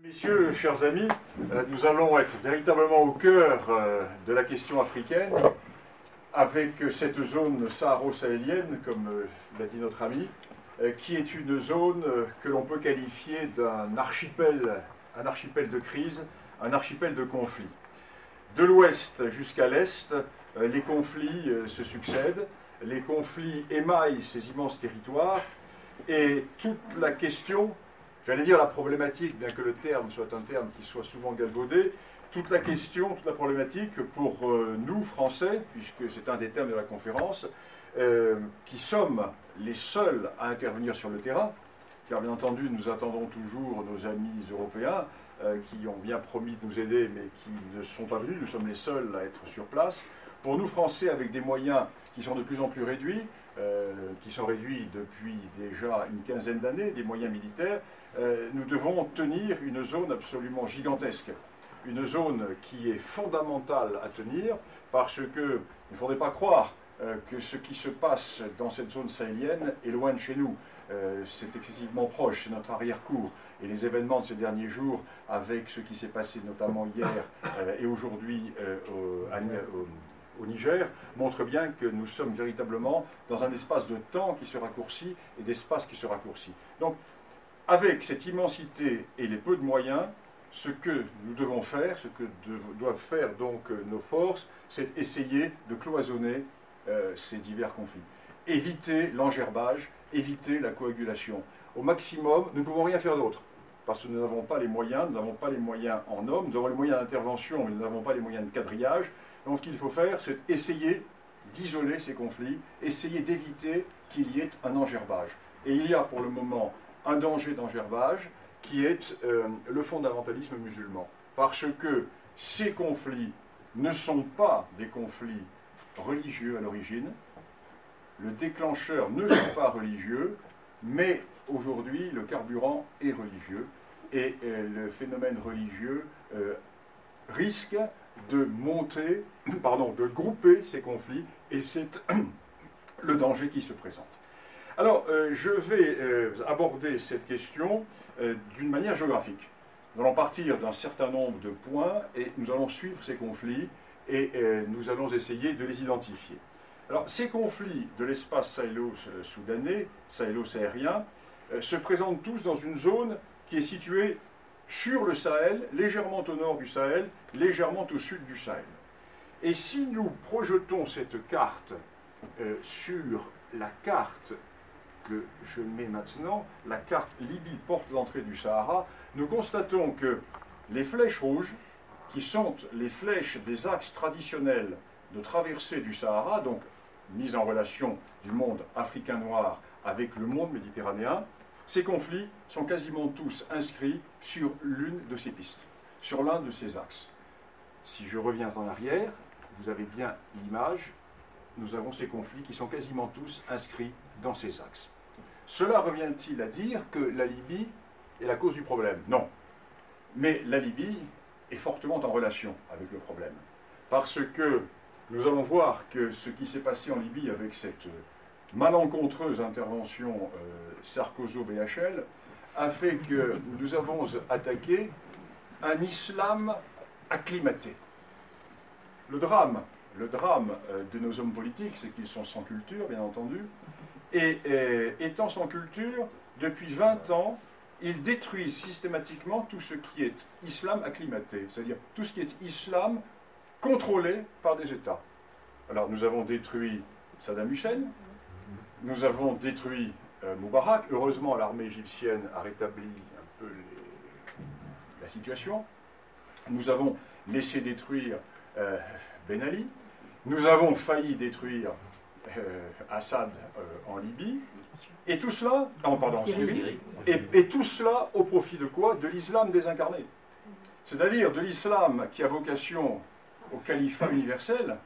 Messieurs, chers amis, nous allons être véritablement au cœur de la question africaine, avec cette zone saharo-sahélienne, comme l'a dit notre ami, qui est une zone que l'on peut qualifier d'un archipel de crise, un archipel de conflits. De l'ouest jusqu'à l'est, les conflits se succèdent, les conflits émaillent ces immenses territoires, et toute la question, j'allais dire la problématique, bien que le terme soit un terme qui soit souvent galvaudé, toute la question, toute la problématique pour nous, Français, puisque c'est un des thèmes de la conférence, qui sommes les seuls à intervenir sur le terrain, car bien entendu nous attendons toujours nos amis européens qui ont bien promis de nous aider mais qui ne sont pas venus, nous sommes les seuls à être sur place. Pour nous Français, avec des moyens qui sont de plus en plus réduits, qui sont réduits depuis déjà une quinzaine d'années, des moyens militaires, nous devons tenir une zone absolument gigantesque, une zone qui est fondamentale à tenir, parce que il ne faudrait pas croire que ce qui se passe dans cette zone sahélienne est loin de chez nous. C'est excessivement proche, c'est notre arrière-cour. Et les événements de ces derniers jours, avec ce qui s'est passé notamment hier et aujourd'hui au Niger, montrent bien que nous sommes véritablement dans un espace de temps qui se raccourcit et d'espace qui se raccourcit. Donc, avec cette immensité et les peu de moyens, ce que nous devons faire, ce que doivent faire donc nos forces, c'est essayer de cloisonner ces divers conflits. Éviter l'engerbage, éviter la coagulation. Au maximum, nous ne pouvons rien faire d'autre, parce que nous n'avons pas les moyens, nous n'avons pas les moyens en hommes, nous avons les moyens d'intervention, mais nous n'avons pas les moyens de quadrillage. Donc ce qu'il faut faire, c'est essayer d'isoler ces conflits, essayer d'éviter qu'il y ait un engerbage. Et il y a pour le moment un danger d'engerbage qui est le fondamentalisme musulman. Parce que ces conflits ne sont pas des conflits religieux à l'origine, le déclencheur ne sont pas religieux, mais aujourd'hui le carburant est religieux et le phénomène religieux risque de monter, de grouper ces conflits, et c'est le danger qui se présente. Alors, je vais aborder cette question d'une manière géographique. Nous allons partir d'un certain nombre de points et nous allons suivre ces conflits et nous allons essayer de les identifier. Alors, ces conflits de l'espace sahélo-soudanais, sahélo-sahérien, se présentent tous dans une zone qui est située sur le Sahel, légèrement au nord du Sahel, légèrement au sud du Sahel. Et si nous projetons cette carte sur la carte que je mets maintenant, la carte Libye, porte d'entrée du Sahara, nous constatons que les flèches rouges, qui sont les flèches des axes traditionnels de traversée du Sahara, donc mise en relation du monde africain noir avec le monde méditerranéen, ces conflits sont quasiment tous inscrits sur l'une de ces pistes, sur l'un de ces axes. Si je reviens en arrière, vous avez bien l'image, nous avons ces conflits qui sont quasiment tous inscrits dans ces axes. Cela revient-il à dire que la Libye est la cause du problème? Non. Mais la Libye est fortement en relation avec le problème. Parce que nous allons voir que ce qui s'est passé en Libye avec cette malencontreuse intervention Sarkozy-BHL a fait que nous avons attaqué un islam acclimaté. Le drame de nos hommes politiques, c'est qu'ils sont sans culture, bien entendu, et étant sans culture, depuis 20 ans, ils détruisent systématiquement tout ce qui est islam acclimaté, c'est-à-dire tout ce qui est islam contrôlé par des États. Alors nous avons détruit Saddam Hussein, nous avons détruit Moubarak. Heureusement, l'armée égyptienne a rétabli un peu la situation. Nous avons laissé détruire Ben Ali. Nous avons failli détruire Assad en Libye. Et tout cela, en Syrie. Et tout cela au profit de quoi? De l'islam désincarné. C'est-à-dire de l'islam qui a vocation au califat universel,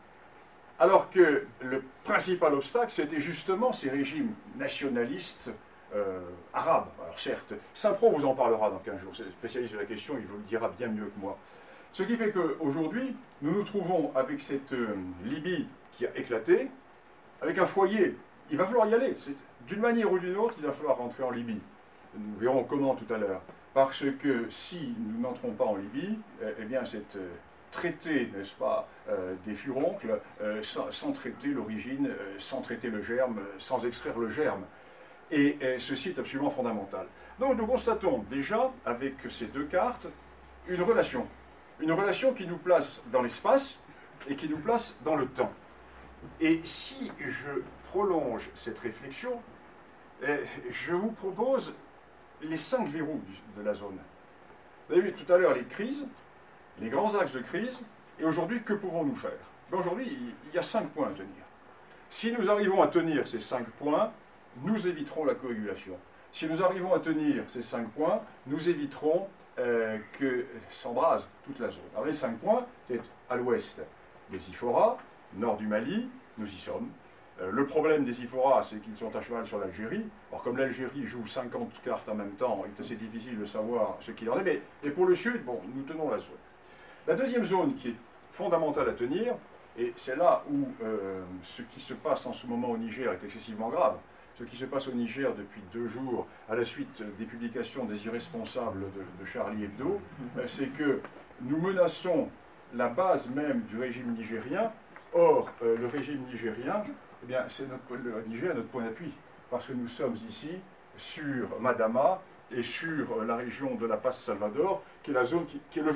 alors que le principal obstacle, c'était justement ces régimes nationalistes arabes. Alors certes, Saint-Pro vous en parlera dans 15 jours, c'est spécialiste de la question, il vous le dira bien mieux que moi. Ce qui fait qu'aujourd'hui, nous nous trouvons avec cette Libye qui a éclaté, avec un foyer. Il va falloir y aller. D'une manière ou d'une autre, il va falloir rentrer en Libye. Nous verrons comment tout à l'heure. parce que si nous n'entrons pas en Libye, eh bien cette traiter, n'est-ce pas, des furoncles, sans traiter l'origine, sans traiter le germe, sans extraire le germe. Et ceci est absolument fondamental. Donc nous constatons déjà, avec ces deux cartes, une relation qui nous place dans l'espace et qui nous place dans le temps. Et si je prolonge cette réflexion, je vous propose les 5 verrous de la zone. Vous avez vu tout à l'heure les crises, les grands axes de crise, et aujourd'hui, que pouvons-nous faire? Aujourd'hui, il y a 5 points à tenir. Si nous arrivons à tenir ces 5 points, nous éviterons la coagulation. Si nous arrivons à tenir ces 5 points, nous éviterons que s'embrase toute la zone. Alors les 5 points, c'est à l'ouest des Iphoras, nord du Mali, nous y sommes. Le problème des Iphoras, c'est qu'ils sont à cheval sur l'Algérie. Alors comme l'Algérie joue 50 cartes en même temps, il est assez difficile de savoir ce qu'il en est. Mais pour le sud, bon, nous tenons la zone. La deuxième zone qui est fondamentale à tenir, et c'est là où ce qui se passe en ce moment au Niger est excessivement grave. Ce qui se passe au Niger depuis 2 jours, à la suite des publications des irresponsables de Charlie Hebdo, c'est que nous menaçons la base même du régime nigérien. Or, le régime nigérien, eh bien, c'est le Niger notre point d'appui, parce que nous sommes ici sur Madama et sur la région de la Passe Salvador, qui est la zone qui est le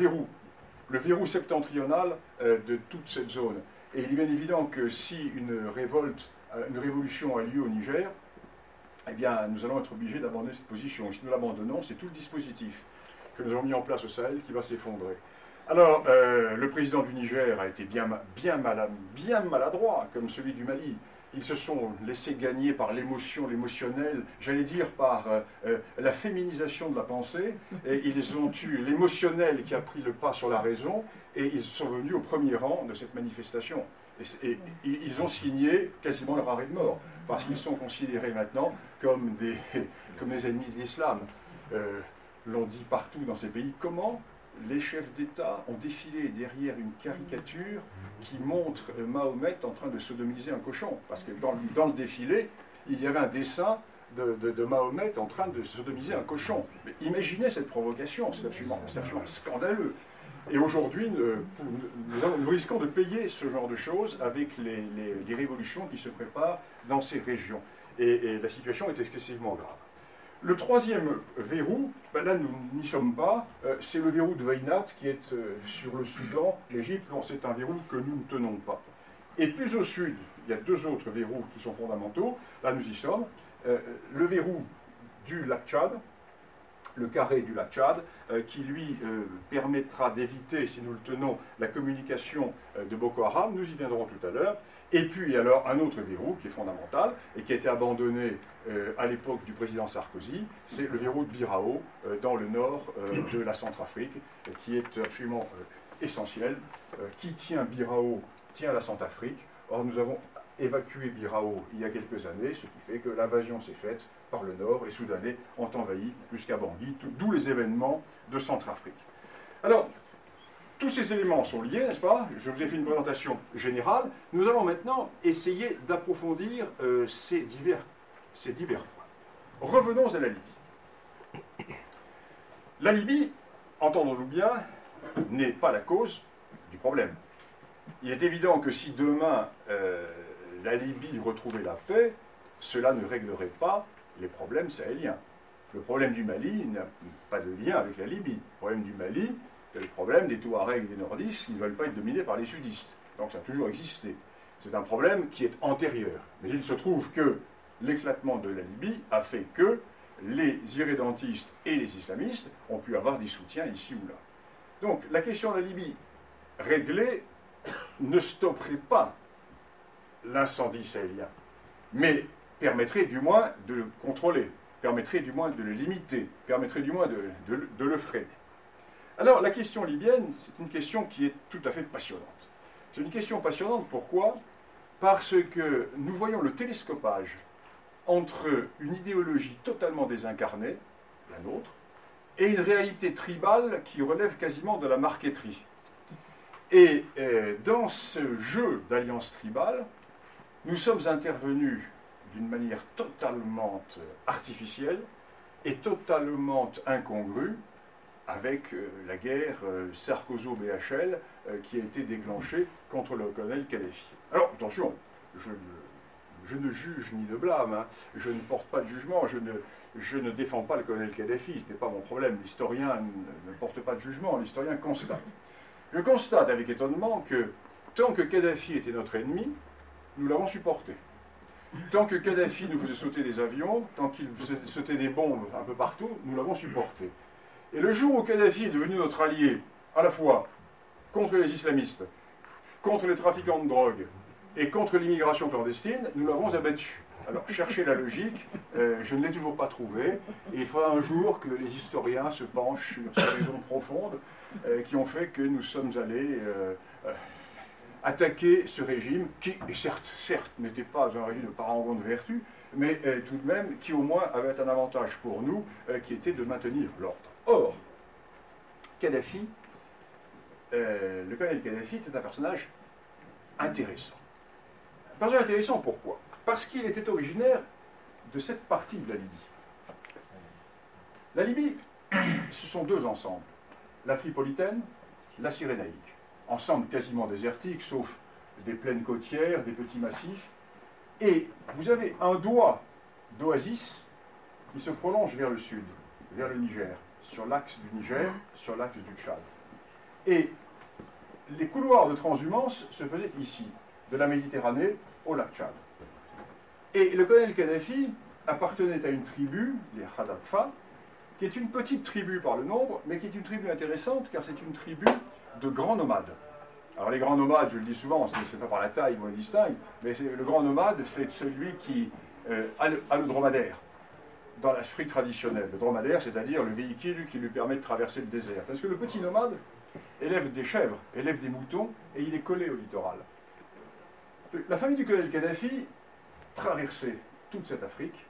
verrou septentrional de toute cette zone. Et il est bien évident que si une révolution a lieu au Niger, eh bien, nous allons être obligés d'abandonner cette position. Si nous l'abandonnons, c'est tout le dispositif que nous avons mis en place au Sahel qui va s'effondrer. Alors, le président du Niger a été bien maladroit, comme celui du Mali. Ils se sont laissés gagner par l'émotion, l'émotionnel, j'allais dire par la féminisation de la pensée, et ils ont eu l'émotionnel qui a pris le pas sur la raison, et ils sont venus au premier rang de cette manifestation. Et ils ont signé quasiment leur arrêt de mort, parce qu'ils sont considérés maintenant comme des ennemis de l'islam. L'on dit partout dans ces pays. Comment les chefs d'État ont défilé derrière une caricature qui montre Mahomet en train de sodomiser un cochon? Parce que dans le défilé, il y avait un dessin de Mahomet en train de sodomiser un cochon. Mais imaginez cette provocation, c'est absolument scandaleux. Et aujourd'hui, nous risquons de payer ce genre de choses avec les révolutions qui se préparent dans ces régions. Et la situation est excessivement grave. Le troisième verrou, ben là nous n'y sommes pas, c'est le verrou de Weynat qui est sur le Soudan, l'Égypte. C'est un verrou que nous ne tenons pas. Et plus au sud, il y a 2 autres verrous qui sont fondamentaux. Là nous y sommes. Le verrou du lac Tchad, le carré du lac Tchad, qui lui permettra d'éviter, si nous le tenons, la communication de Boko Haram. Nous y viendrons tout à l'heure. Et puis alors un autre verrou qui est fondamental et qui a été abandonné à l'époque du président Sarkozy, c'est le verrou de Birao dans le nord de la Centrafrique, qui est absolument essentiel. Qui tient Birao tient la Centrafrique. Or nous avons évacué Birao il y a quelques années, ce qui fait que l'invasion s'est faite par le nord, les Soudanais ont envahi jusqu'à Bangui, d'où les événements de Centrafrique. Alors, tous ces éléments sont liés, n'est-ce pas? Je vous ai fait une présentation générale. Nous allons maintenant essayer d'approfondir ces divers points. Revenons à la Libye. La Libye, entendons-nous bien, n'est pas la cause du problème. Il est évident que si demain la Libye retrouvait la paix, cela ne réglerait pas les problèmes sahéliens. Le problème du Mali n'a pas de lien avec la Libye. Le problème du Mali, c'est le problème des Touaregs et des Nordistes qui ne veulent pas être dominés par les sudistes. Donc ça a toujours existé. C'est un problème qui est antérieur. Mais il se trouve que l'éclatement de la Libye a fait que les irrédentistes et les islamistes ont pu avoir des soutiens ici ou là. Donc la question de la Libye réglée ne stopperait pas l'incendie sahélien, mais permettrait du moins de le contrôler, permettrait du moins de le limiter, permettrait du moins de le freiner. Alors la question libyenne, c'est une question qui est tout à fait passionnante. C'est une question passionnante, pourquoi? Parce que nous voyons le télescopage entre une idéologie totalement désincarnée, la nôtre, et une réalité tribale qui relève quasiment de la marqueterie. Et dans ce jeu d'alliance tribale, nous sommes intervenus d'une manière totalement artificielle et totalement incongrue avec la guerre Sarkozo-BHL qui a été déclenchée contre le colonel Kadhafi. Alors, attention, je ne juge ni ne blâme, hein, je ne porte pas de jugement, je ne défends pas le colonel Kadhafi, ce n'est pas mon problème, l'historien ne porte pas de jugement, l'historien constate. Je constate avec étonnement que tant que Kadhafi était notre ennemi, nous l'avons supporté. Tant que Kadhafi nous faisait sauter des avions, tant qu'il sautait des bombes un peu partout, nous l'avons supporté. Et le jour où Kadhafi est devenu notre allié, à la fois contre les islamistes, contre les trafiquants de drogue et contre l'immigration clandestine, nous l'avons abattu. Alors, cherchez la logique, je ne l'ai toujours pas trouvée, et il faudra un jour que les historiens se penchent sur ces raisons profondes qui ont fait que nous sommes allés attaquer ce régime qui, et certes, n'était pas un régime de parangon de vertu, mais tout de même qui au moins avait un avantage pour nous, qui était de maintenir l'ordre. Or, Kadhafi, le colonel Kadhafi était un personnage intéressant. Un personnage intéressant pourquoi? Parce qu'il était originaire de cette partie de la Libye. La Libye, ce sont deux ensembles, la Tripolitaine, la Cyrénaïque. Ensemble quasiment désertique, sauf des plaines côtières, des petits massifs. Et vous avez un doigt d'oasis qui se prolonge vers le sud, vers le Niger, sur l'axe du Niger, sur l'axe du Tchad. Et les couloirs de transhumance se faisaient ici, de la Méditerranée au lac Tchad. Et le colonel Kadhafi appartenait à une tribu, les Khadaffa, qui est une petite tribu par le nombre, mais qui est une tribu intéressante, car c'est une tribu de grands nomades. Alors les grands nomades, je le dis souvent, c'est pas par la taille qu'on les distingue, mais le grand nomade, c'est celui qui a le dromadaire, dans l'Afrique traditionnelle. Le dromadaire, c'est-à-dire le véhicule qui lui permet de traverser le désert. Parce que le petit nomade élève des chèvres, élève des moutons, et il est collé au littoral. La famille du colonel Kadhafi traversait toute cette Afrique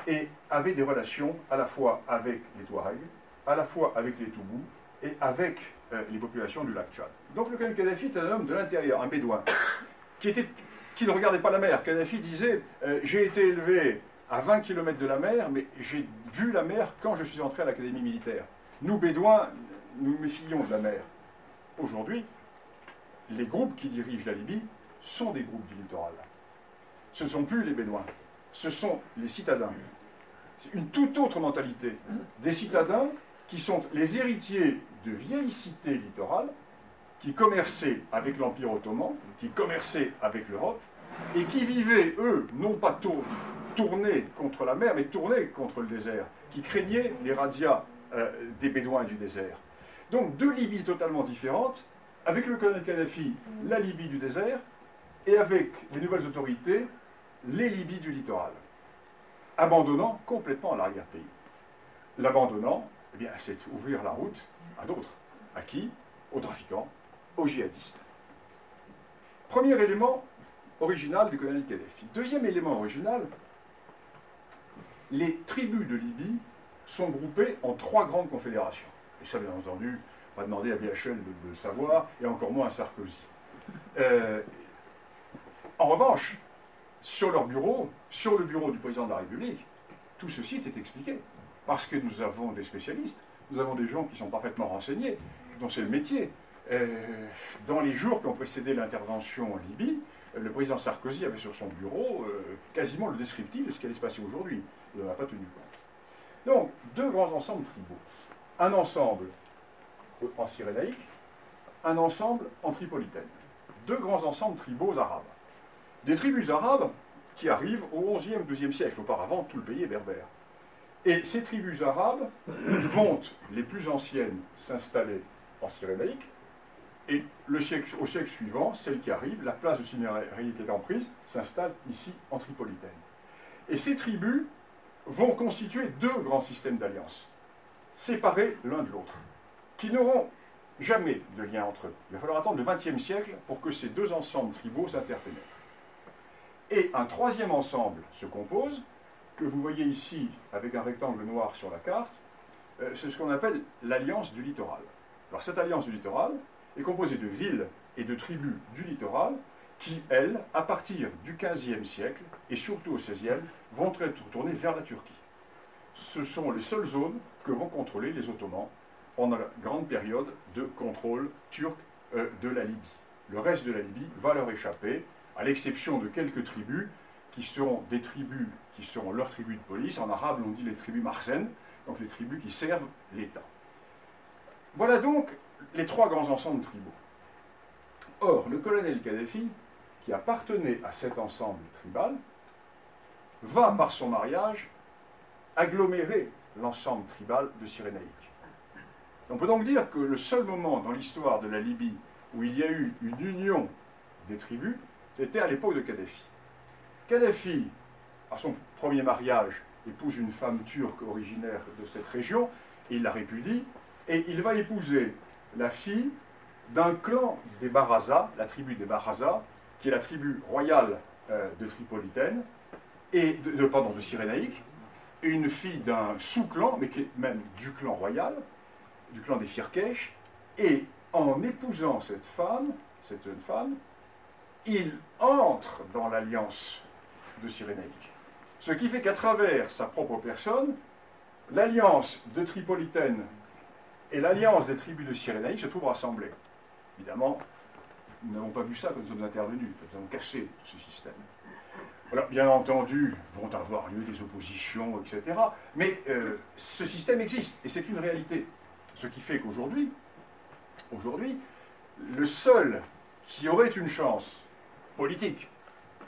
et avait des relations à la fois avec les Touaregs, à la fois avec les Toubous et avec les populations du lac Tchad. Donc le colonel Kadhafi est un homme de l'intérieur, un bédouin, qui ne regardait pas la mer. Kadhafi disait j'ai été élevé à 20 km de la mer, mais j'ai vu la mer quand je suis entré à l'académie militaire. Nous, bédouins, nous méfions de la mer. Aujourd'hui, les groupes qui dirigent la Libye sont des groupes du littoral. Ce ne sont plus les bédouins, ce sont les citadins. C'est une toute autre mentalité. Des citadins qui sont les héritiers de vieilles cités littorales, qui commerçaient avec l'Empire ottoman, qui commerçaient avec l'Europe, et qui vivaient, eux, non pas tournés contre la mer, mais tournés contre le désert, qui craignaient les razzias des bédouins du désert. Donc deux Libyes totalement différentes, avec le colonel Kadhafi, la Libye du désert, et avec les nouvelles autorités, les Libyes du littoral, abandonnant complètement l'arrière-pays. L'abandonnant, eh bien, c'est ouvrir la route à d'autres. À qui? Aux trafiquants, aux djihadistes. Premier élément original du colonel Kadhafi. Deuxième élément original, les tribus de Libye sont groupées en trois grandes confédérations. Et ça, bien entendu, on va demander à BHL de le savoir, et encore moins à Sarkozy. En revanche, sur leur bureau, sur le bureau du président de la République, tout ceci était expliqué. Parce que nous avons des spécialistes, nous avons des gens qui sont parfaitement renseignés, dont c'est le métier. Dans les jours qui ont précédé l'intervention en Libye, le président Sarkozy avait sur son bureau quasiment le descriptif de ce qui allait se passer aujourd'hui. Il n'en a pas tenu compte. Donc, deux grands ensembles tribaux. Un ensemble en Cyrénaïque, un ensemble en Tripolitaine. Deux grands ensembles tribaux arabes. Des tribus arabes qui arrivent au XIe, XIIe siècle. Auparavant, tout le pays est berbère. Et ces tribus arabes vont, les plus anciennes, s'installer en Cyrénaïque, et au siècle suivant, celle qui arrive, la place de Cyrénaïque étant prise, s'installe ici en Tripolitaine. Et ces tribus vont constituer deux grands systèmes d'alliance, séparés l'un de l'autre, qui n'auront jamais de lien entre eux. Il va falloir attendre le XXe siècle pour que ces deux ensembles tribaux s'interpénètrent. Et un troisième ensemble se compose, que vous voyez ici avec un rectangle noir sur la carte, c'est ce qu'on appelle l'Alliance du littoral. Alors cette Alliance du littoral est composée de villes et de tribus du littoral qui, elles, à partir du XVe siècle et surtout au XVIe, vont être tournées vers la Turquie. Ce sont les seules zones que vont contrôler les Ottomans pendant la grande période de contrôle turc de la Libye. Le reste de la Libye va leur échapper, à l'exception de quelques tribus qui sont des tribus qui sont leurs tribus de police. En arabe, on dit les tribus marsen, donc les tribus qui servent l'État. Voilà donc les trois grands ensembles tribaux. Or, le colonel Kadhafi, qui appartenait à cet ensemble tribal, va, par son mariage, agglomérer l'ensemble tribal de Cyrénaïque. On peut donc dire que le seul moment dans l'histoire de la Libye où il y a eu une union des tribus, c'était à l'époque de Kadhafi. Kadhafi, à son premier mariage, épouse une femme turque originaire de cette région, et il la répudie, et il va épouser la fille d'un clan des Baraza, la tribu des Baraza, qui est la tribu royale de Tripolitaine, et de Cyrénaïque, une fille d'un sous-clan, mais qui est même du clan royal, du clan des Firkesh, et en épousant cette jeune femme, il entre dans l'alliance de Cyrénaïque. Ce qui fait qu'à travers sa propre personne, l'alliance de Tripolitaine et l'alliance des tribus de Cyrénaïque se trouvent rassemblées. Évidemment, nous n'avons pas vu ça quand nous sommes intervenus, nous avons cassé ce système. Alors, bien entendu, vont avoir lieu des oppositions, etc. Mais ce système existe, et c'est une réalité. Ce qui fait qu'aujourd'hui, le seul qui aurait une chance politique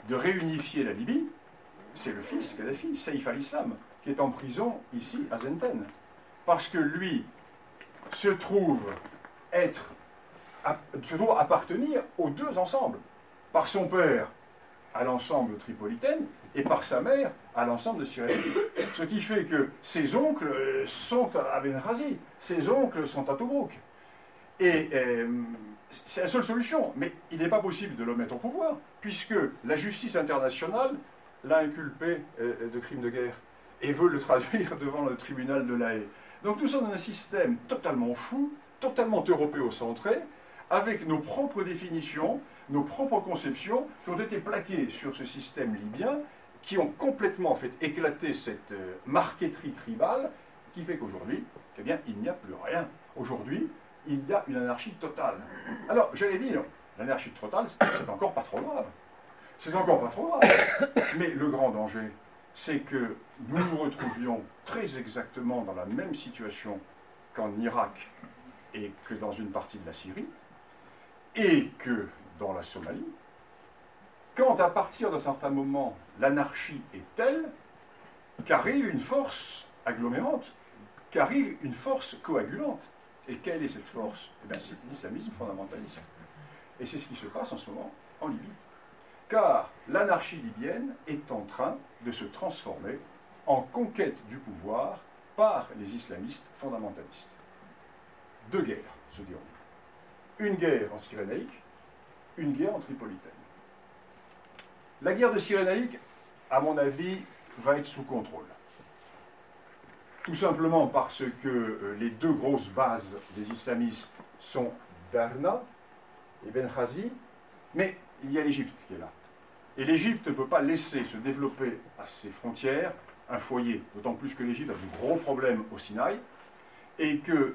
de réunifier la Libye, c'est le fils Kadhafi, Saïf al-Islam, qui est en prison ici à Zenten. Parce que lui se trouve appartenir aux deux ensembles. Par son père à l'ensemble tripolitaine et par sa mère à l'ensemble de Cyrénaïque. Ce qui fait que ses oncles sont à Benghazi, ses oncles sont à Tobruk. Et c'est la seule solution, mais il n'est pas possible de le mettre au pouvoir, puisque la justice internationale l'a inculpé de crimes de guerre et veut le traduire devant le tribunal de La Haye. Donc nous sommes dans un système totalement fou, totalement européocentré, avec nos propres définitions, nos propres conceptions qui ont été plaquées sur ce système libyen, qui ont complètement fait éclater cette marqueterie tribale, qui fait qu'aujourd'hui, eh bien, il n'y a plus rien. Aujourd'hui, il y a une anarchie totale. Alors, j'allais dire, l'anarchie totale, c'est encore pas trop grave. C'est encore pas trop grave. Mais le grand danger, c'est que nous nous retrouvions très exactement dans la même situation qu'en Irak et que dans une partie de la Syrie, et que dans la Somalie, quand à partir d'un certain moment, l'anarchie est telle qu'arrive une force agglomérante, qu'arrive une force coagulante. Et quelle est cette force? Eh bien, c'est l'islamisme fondamentaliste. Et c'est ce qui se passe en ce moment en Libye. Car l'anarchie libyenne est en train de se transformer en conquête du pouvoir par les islamistes fondamentalistes. Deux guerres se déroulent. Une guerre en Cyrénaïque, une guerre en Tripolitaine. La guerre de Cyrénaïque, à mon avis, va être sous contrôle. Tout simplement parce que les deux grosses bases des islamistes sont Darna et Benghazi, mais il y a l'Égypte qui est là. Et l'Égypte ne peut pas laisser se développer à ses frontières un foyer, d'autant plus que l'Égypte a de gros problèmes au Sinaï, et que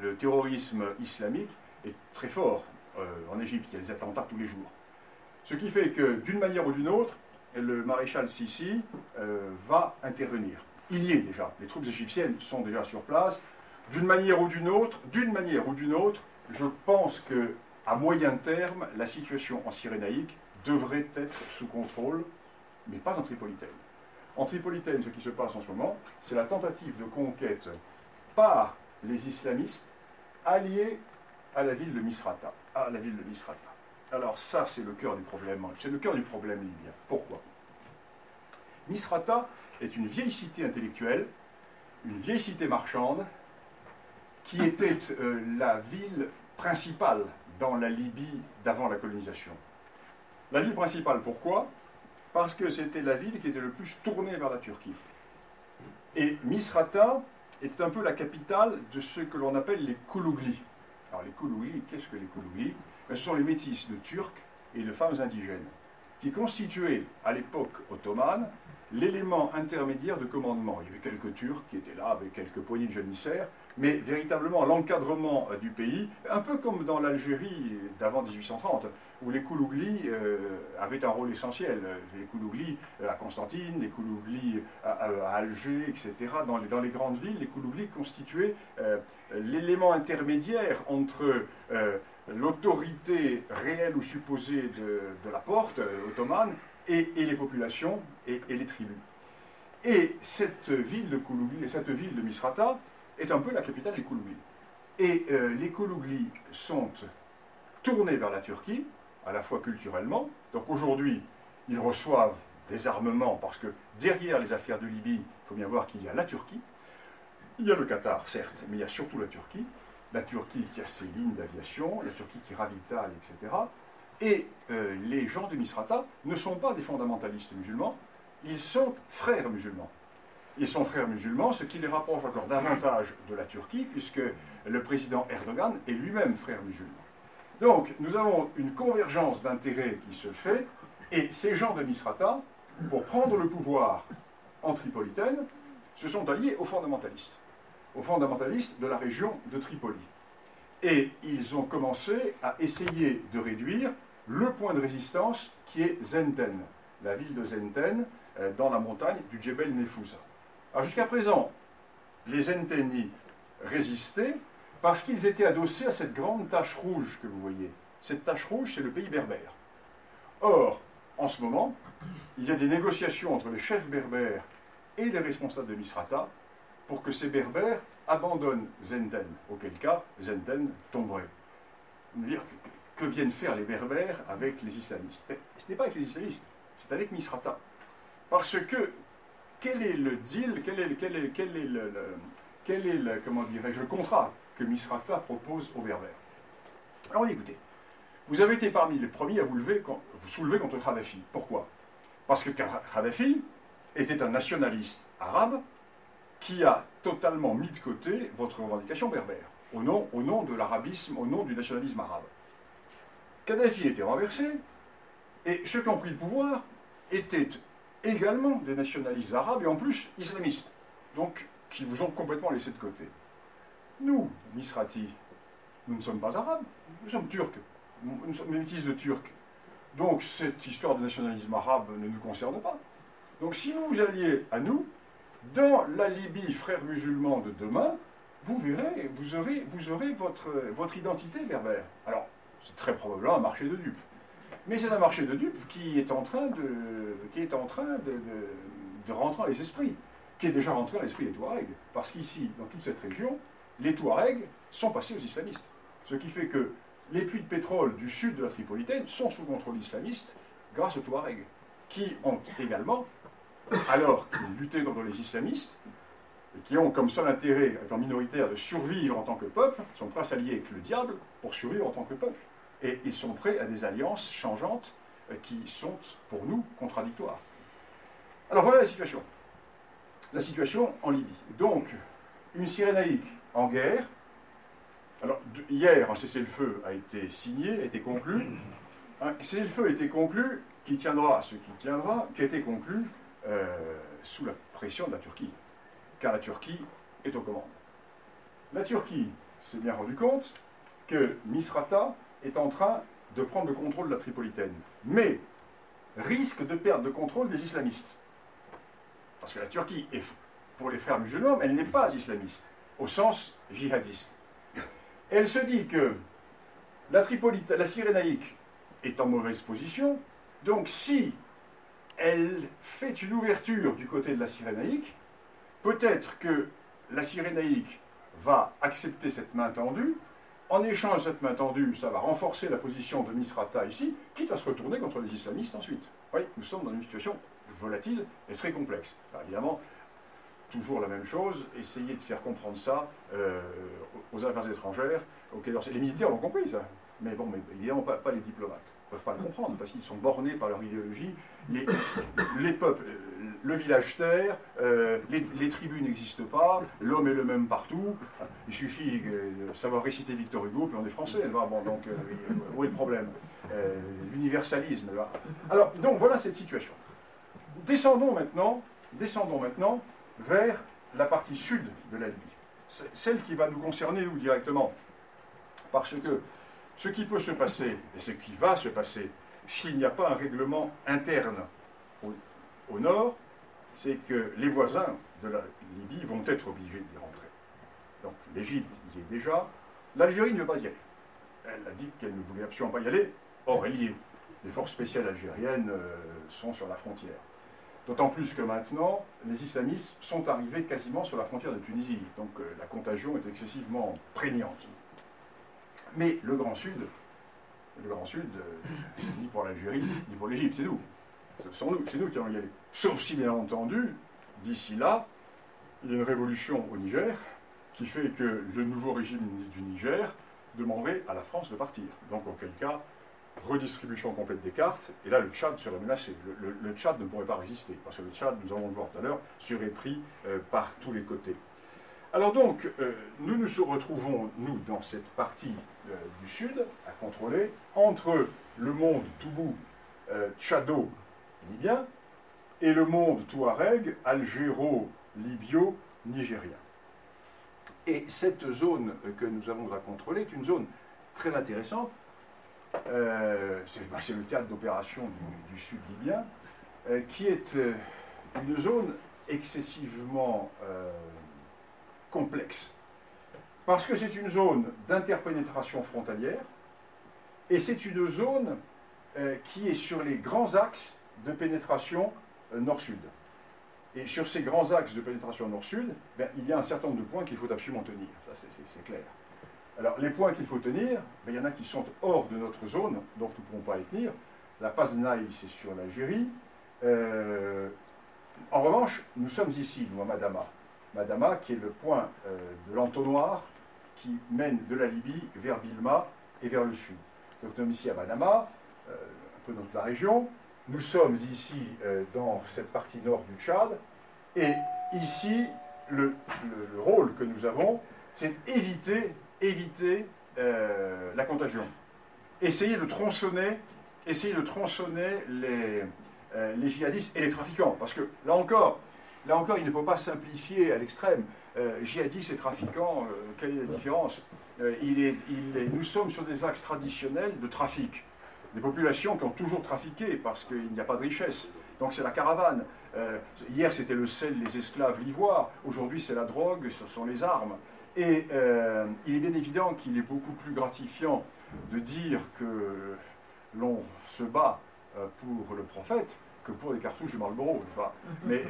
le terrorisme islamique est très fort en Égypte, il y a des attentats tous les jours. Ce qui fait que, d'une manière ou d'une autre, le maréchal Sissi va intervenir. Il y est déjà, les troupes égyptiennes sont déjà sur place. D'une manière ou d'une autre, je pense qu'à moyen terme, la situation en Cyrénaïque devrait être sous contrôle, mais pas en Tripolitaine. En Tripolitaine, ce qui se passe en ce moment, c'est la tentative de conquête par les islamistes alliés à la ville de Misrata. Alors ça, c'est le cœur du problème. C'est le cœur du problème libyen. Pourquoi? Misrata est une vieille cité intellectuelle, une vieille cité marchande, qui était la ville principale dans la Libye d'avant la colonisation. La ville principale, pourquoi? Parce que c'était la ville qui était le plus tournée vers la Turquie. Et Misrata était un peu la capitale de ce que l'on appelle les Koulouglis. Alors les Koulouglis, qu'est-ce que les Koulouglis? Ce sont les métis de Turcs et de femmes indigènes, qui constituaient à l'époque ottomane l'élément intermédiaire de commandement. Il y avait quelques Turcs qui étaient là avec quelques poignées de janissaires, mais véritablement l'encadrement du pays, un peu comme dans l'Algérie d'avant 1830, où les Koulouglis avaient un rôle essentiel. Les Koulouglis à Constantine, les Koulouglis à Alger, etc. Dans les grandes villes, les Koulouglis constituaient l'élément intermédiaire entre l'autorité réelle ou supposée de la porte ottomane et les populations et les tribus. Et cette ville de Koulougli, cette ville de Misrata, est un peu la capitale des Koulouglis. Et les Koulouglis sont tournés vers la Turquie, à la fois culturellement. Donc aujourd'hui, ils reçoivent des armements, parce que derrière les affaires de Libye, il faut bien voir qu'il y a la Turquie. Il y a le Qatar, certes, mais il y a surtout la Turquie. La Turquie qui a ses lignes d'aviation, la Turquie qui ravitaille, etc. Et les gens de Misrata ne sont pas des fondamentalistes musulmans, ils sont frères musulmans. Ils sont frères musulmans, ce qui les rapproche encore davantage de la Turquie, puisque le président Erdogan est lui-même frère musulman. Donc, nous avons une convergence d'intérêts qui se fait, et ces gens de Misrata, pour prendre le pouvoir en Tripolitaine, se sont alliés aux fondamentalistes de la région de Tripoli. Et ils ont commencé à essayer de réduire le point de résistance qui est Zenten, la ville de Zenten, dans la montagne du Djebel Nefousa. Alors jusqu'à présent, les Zenteni résistaient parce qu'ils étaient adossés à cette grande tache rouge que vous voyez. Cette tache rouge, c'est le pays berbère. Or, en ce moment, il y a des négociations entre les chefs berbères et les responsables de Misrata pour que ces berbères abandonnent Zenten, auquel cas Zenten tomberait. Dire que viennent faire les berbères avec les islamistes? Mais ce n'est pas avec les islamistes, c'est avec Misrata. Parce que, quel est le deal, quel est le comment dirais-je, le contrat que Misrata propose aux berbères? Alors écoutez, vous avez été parmi les premiers à vous soulever contre Kadhafi. Pourquoi? Parce que Kadhafi était un nationaliste arabe qui a totalement mis de côté votre revendication berbère, au nom de l'arabisme, au nom du nationalisme arabe. Kadhafi était renversé, et ceux qui ont pris le pouvoir étaient également des nationalistes arabes, et en plus islamistes, donc qui vous ont complètement laissé de côté. Nous, Misrati, nous ne sommes pas arabes, nous sommes turcs, nous sommes métis de turcs. Donc cette histoire de nationalisme arabe ne nous concerne pas. Donc si vous vous alliez à nous, dans la Libye, frères musulmans de demain, vous verrez, vous aurez votre identité berbère. Alors, c'est très probablement un marché de dupes. Mais c'est un marché de dupes qui est en train de rentrer dans les esprits, qui est déjà rentré dans l'esprit des Touaregs. Parce qu'ici, dans toute cette région, les Touaregs sont passés aux islamistes. Ce qui fait que les puits de pétrole du sud de la Tripolitaine sont sous contrôle islamiste grâce aux Touaregs, qui ont également, alors qu'ils luttaient contre les islamistes, et qui ont comme seul intérêt, étant minoritaires, de survivre en tant que peuple, sont prêts à s'allier avec le diable pour survivre en tant que peuple. Et ils sont prêts à des alliances changeantes qui sont, pour nous, contradictoires. Alors voilà la situation. La situation en Libye. Donc, une Cyrénaïque en guerre. Alors, hier, un cessez-le-feu a été signé, a été conclu. Un cessez-le-feu a été conclu, qui tiendra ce qui tiendra, qui a été conclu sous la pression de la Turquie. Car la Turquie est aux commandes. La Turquie s'est bien rendu compte que Misrata est en train de prendre le contrôle de la Tripolitaine, mais risque de perdre le contrôle des islamistes. Parce que la Turquie est, pour les frères musulmans, elle n'est pas islamiste, au sens djihadiste. Elle se dit que la Cyrénaïque est en mauvaise position, donc si elle fait une ouverture du côté de la Cyrénaïque, peut-être que la Cyrénaïque va accepter cette main tendue. En échange de cette main tendue, ça va renforcer la position de Misrata ici, quitte à se retourner contre les islamistes ensuite. Oui, nous sommes dans une situation volatile et très complexe. Alors, évidemment, toujours la même chose, essayer de faire comprendre ça aux affaires étrangères. Les militaires l'ont compris, ça. Mais bon, mais évidemment pas les diplomates. Ils ne peuvent pas le comprendre, parce qu'ils sont bornés par leur idéologie. Les peuples, le village terre, les tribus n'existent pas, l'homme est le même partout. Il suffit de savoir réciter Victor Hugo, puis on est français. Bon, donc, où est le problème? L'universalisme. Alors, donc, voilà cette situation. Descendons maintenant vers la partie sud de la Libye, celle qui va nous concerner, nous, directement. Parce que ce qui peut se passer, et ce qui va se passer, s'il n'y a pas un règlement interne au nord, c'est que les voisins de la Libye vont être obligés d'y rentrer. Donc l'Égypte y est déjà, l'Algérie ne veut pas y aller. Elle a dit qu'elle ne voulait absolument pas y aller, or elle y est. Les forces spéciales algériennes sont sur la frontière. D'autant plus que maintenant, les islamistes sont arrivés quasiment sur la frontière de Tunisie, donc la contagion est excessivement prégnante. Mais le Grand Sud, c'est ni pour l'Algérie, ni pour l'Égypte, c'est nous. C'est nous qui allons y aller. Sauf si, bien entendu, d'ici là, il y a une révolution au Niger qui fait que le nouveau régime du Niger demanderait à la France de partir. Donc, auquel cas, redistribution complète des cartes, et là, le Tchad serait menacé. Le Tchad ne pourrait pas résister, parce que le Tchad, nous allons le voir tout à l'heure, serait pris par tous les côtés. Alors donc, nous nous retrouvons, nous, dans cette partie du sud, à contrôler, entre le monde Toubou, tchado-libyen, et le monde Touareg, algéro-libyo-nigérien. Et cette zone que nous avons à contrôler est une zone très intéressante. C'est le théâtre d'opération du sud libyen, qui est une zone excessivement complexe. Parce que c'est une zone d'interpénétration frontalière, et c'est une zone qui est sur les grands axes de pénétration nord-sud. Et sur ces grands axes de pénétration nord-sud, il y a un certain nombre de points qu'il faut absolument tenir, ça c'est clair. Alors les points qu'il faut tenir, il y en a qui sont hors de notre zone, donc nous ne pouvons pas les tenir. La Paznaï, c'est sur l'Algérie. En revanche, nous sommes ici, nous, à Madama. Madama, qui est le point de l'entonnoir qui mène de la Libye vers Bilma et vers le sud. Donc nous sommes ici à Madama, un peu dans toute la région. Nous sommes ici dans cette partie nord du Tchad. Et ici, le rôle que nous avons, c'est éviter la contagion. Essayer de tronçonner les djihadistes et les trafiquants. Parce que là encore, il ne faut pas simplifier à l'extrême. Djihadistes et trafiquants, quelle est la différence? Nous sommes sur des axes traditionnels de trafic. Des populations qui ont toujours trafiqué parce qu'il n'y a pas de richesse. Donc c'est la caravane. Hier c'était le sel, les esclaves, l'ivoire. Aujourd'hui c'est la drogue, ce sont les armes. Et il est bien évident qu'il est beaucoup plus gratifiant de dire que l'on se bat pour le prophète que pour des cartouches de Marlboro. Mais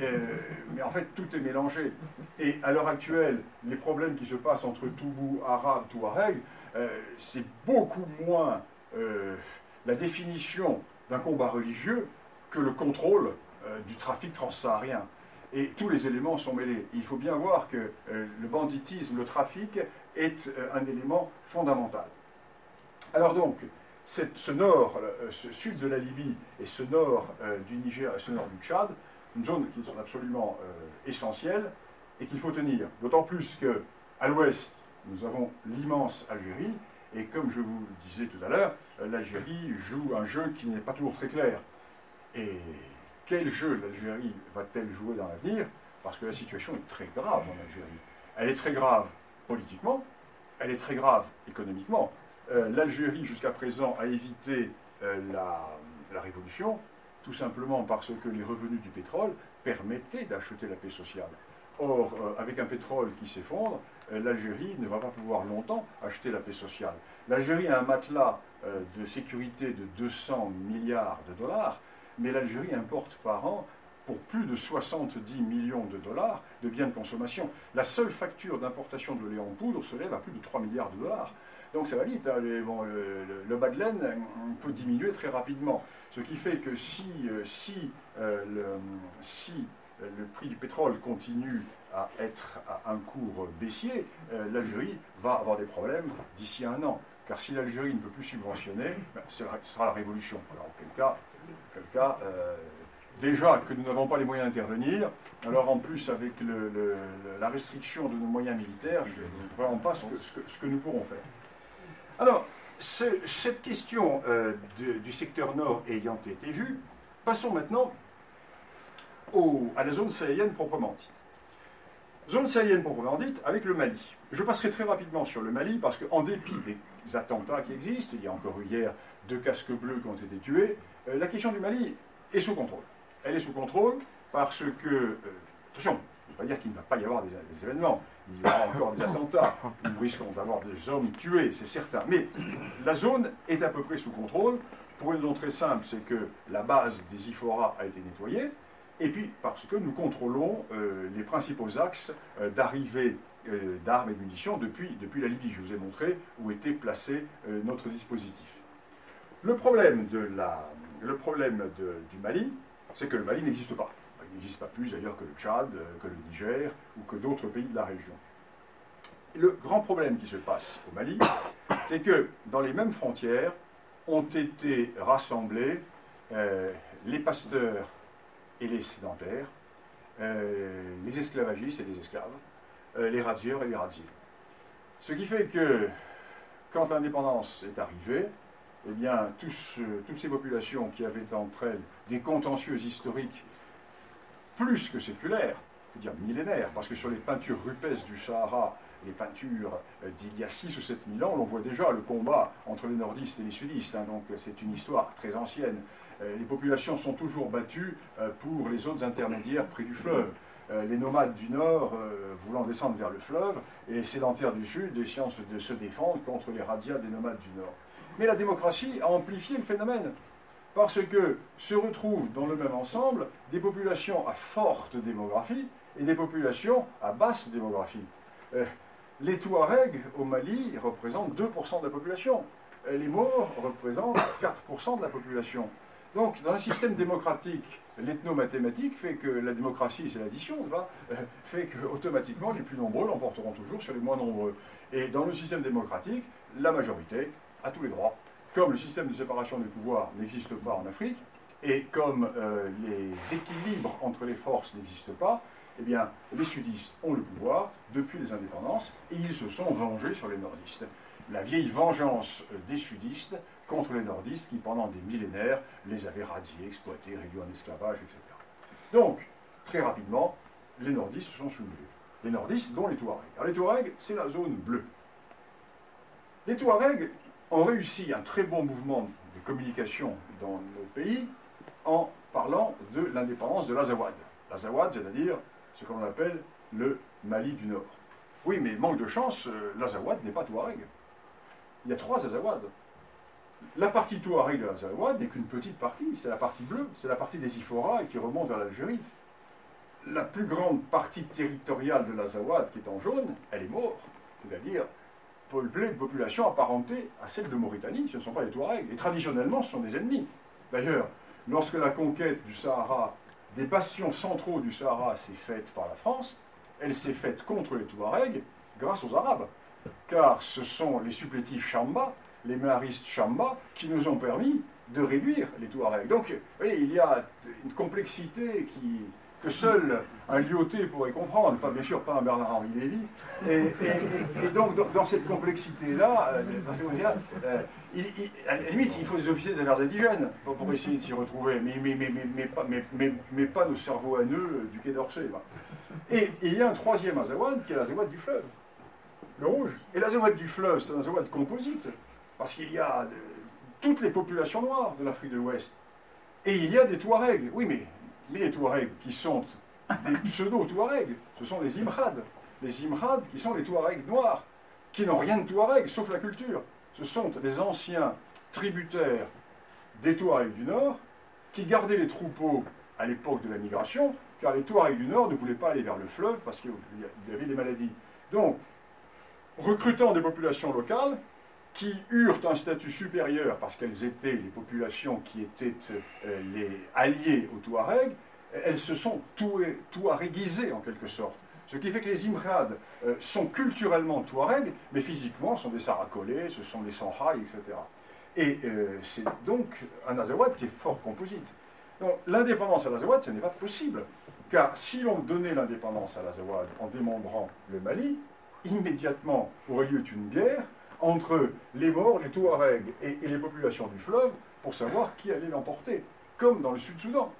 en fait, tout est mélangé. Et à l'heure actuelle, les problèmes qui se passent entre Toubou, Arabes, Touareg, c'est beaucoup moins la définition d'un combat religieux que le contrôle du trafic transsaharien. Et tous les éléments sont mêlés. Il faut bien voir que le banditisme, le trafic, est un élément fondamental. Alors donc, ce nord, ce sud de la Libye et ce nord du Niger et ce nord du Tchad, une zone qui sont absolument essentielles et qu'il faut tenir. D'autant plus qu'à l'ouest, nous avons l'immense Algérie, et comme je vous le disais tout à l'heure, l'Algérie joue un jeu qui n'est pas toujours très clair. Et quel jeu l'Algérie va-t-elle jouer dans l'avenir? Parce que la situation est très grave en Algérie. Elle est très grave politiquement, elle est très grave économiquement. L'Algérie, jusqu'à présent, a évité la révolution, tout simplement parce que les revenus du pétrole permettaient d'acheter la paix sociale. Or, avec un pétrole qui s'effondre, l'Algérie ne va pas pouvoir longtemps acheter la paix sociale. L'Algérie a un matelas de sécurité de 200 milliards de dollars, mais l'Algérie importe par an pour plus de 70 millions de dollars de biens de consommation. La seule facture d'importation de lait en poudre se lève à plus de 3 milliards de dollars. Donc ça va vite, hein. Le bas de laine peut diminuer très rapidement. Ce qui fait que si le prix du pétrole continue à être à un cours baissier, l'Algérie va avoir des problèmes d'ici un an. Car si l'Algérie ne peut plus subventionner, ce sera la révolution. Alors, quel cas déjà que nous n'avons pas les moyens d'intervenir, alors en plus avec la restriction de nos moyens militaires, je ne sais vraiment pas ce que nous pourrons faire. Alors, cette question du secteur nord ayant été vue, passons maintenant à la zone sahélienne proprement dite. Zone sahélienne proprement dite avec le Mali. Je passerai très rapidement sur le Mali parce qu'en dépit des attentats qui existent, il y a encore eu hier 2 casques bleus qui ont été tués, la question du Mali est sous contrôle. Elle est sous contrôle parce que, attention, je ne veux pas dire qu'il ne va pas y avoir des événements, il y aura encore des attentats, nous risquons d'avoir des hommes tués, c'est certain, mais la zone est à peu près sous contrôle, pour une raison très simple, c'est que la base des IFORA a été nettoyée, et puis parce que nous contrôlons les principaux axes d'arrivée d'armes et de munitions depuis la Libye. Je vous ai montré où était placé notre dispositif. Le problème du Mali, c'est que le Mali n'existe pas. Il n'existe pas plus d'ailleurs que le Tchad, que le Niger ou que d'autres pays de la région. Et le grand problème qui se passe au Mali, c'est que dans les mêmes frontières ont été rassemblés les pasteurs et les sédentaires, les esclavagistes et les esclaves, les razzieurs et les razziers. Ce qui fait que, quand l'indépendance est arrivée, eh bien, toutes ces populations qui avaient entre elles des contentieux historiques plus que séculaires, je veux dire millénaires, parce que sur les peintures rupestres du Sahara, les peintures d'il y a 6 ou 7 000 ans, on voit déjà le combat entre les nordistes et les sudistes, hein, donc c'est une histoire très ancienne. Les populations sont toujours battues pour les zones intermédiaires près du fleuve. Les nomades du nord voulant descendre vers le fleuve, et les sédentaires du sud essayant de se défendre contre les razzias des nomades du nord. Mais la démocratie a amplifié le phénomène, parce que se retrouvent dans le même ensemble des populations à forte démographie et des populations à basse démographie. Les Touaregs au Mali représentent 2% de la population. Les Maures représentent 4% de la population. Donc, dans un système démocratique, l'ethnomathématique fait que la démocratie, c'est l'addition, fait qu'automatiquement, les plus nombreux l'emporteront toujours sur les moins nombreux. Et dans le système démocratique, la majorité a tous les droits. Comme le système de séparation des pouvoirs n'existe pas en Afrique, et comme les équilibres entre les forces n'existent pas, eh bien, les sudistes ont le pouvoir depuis les indépendances, et ils se sont vengés sur les nordistes. La vieille vengeance des sudistes contre les nordistes qui, pendant des millénaires, les avaient razziés, exploités, réduits en esclavage, etc. Donc, très rapidement, les nordistes se sont soulevés. Les nordistes, dont les Touaregs. Alors les Touaregs, c'est la zone bleue. Les Touaregs ont réussi un très bon mouvement de communication dans nos pays en parlant de l'indépendance de l'Azawad. L'Azawad, c'est-à-dire ce qu'on appelle le Mali du Nord. Oui, mais manque de chance, l'Azawad n'est pas Touareg. Il y a 3 Azawads. La partie Touareg de l'Azawad n'est qu'une petite partie, c'est la partie bleue, c'est la partie des Ifora et qui remonte vers l'Algérie. La plus grande partie territoriale de l'Azawad, qui est en jaune, elle est morte, c'est-à-dire peuplée de populations apparentées à celle de Mauritanie, ce ne sont pas les Touaregs, et traditionnellement ce sont des ennemis. D'ailleurs, lorsque la conquête du Sahara, des bastions centraux du Sahara s'est faite par la France, elle s'est faite contre les Touaregs grâce aux Arabes, car ce sont les supplétifs Chamba, les maharistes Chamba, qui nous ont permis de réduire les Touaregs. Donc, vous voyez, il y a une complexité que seul un Lyoté pourrait comprendre, bien sûr pas un Bernard-Henri Lévy, et donc dans cette complexité-là, à la limite, il faut des officiers des affaires indigènes pour essayer de s'y retrouver, mais pas nos cerveaux à nœuds du Quai d'Orsay. Et il y a un troisième Azawad, qui est l'Azawad du fleuve, le rouge. Et l'Azawad du fleuve, c'est un Azawad composite, parce qu'il y a toutes les populations noires de l'Afrique de l'Ouest. Et il y a des Touaregs, oui, mais les Touaregs qui sont des pseudo-Touaregs, ce sont les Imrad. Les Imrad qui sont les Touaregs noirs, qui n'ont rien de Touareg, sauf la culture. Ce sont les anciens tributaires des Touaregs du Nord, qui gardaient les troupeaux à l'époque de la migration, car les Touaregs du Nord ne voulaient pas aller vers le fleuve parce qu'il y avait des maladies. Donc, recrutant des populations locales, qui eurent un statut supérieur parce qu'elles étaient les populations qui étaient les alliés aux Touaregs, elles se sont touareguisées en quelque sorte. Ce qui fait que les Imrad sont culturellement Touaregs, mais physiquement sont des Saracolais, ce sont des Songhai, etc. Et c'est donc un Azawad qui est fort composite. Donc l'indépendance à l'Azawad, ce n'est pas possible, car si on donnait l'indépendance à l'Azawad en démembrant le Mali, immédiatement aurait lieu une guerre entre les Maures, les Touaregs et les populations du fleuve pour savoir qui allait l'emporter, comme dans le Sud-Soudan.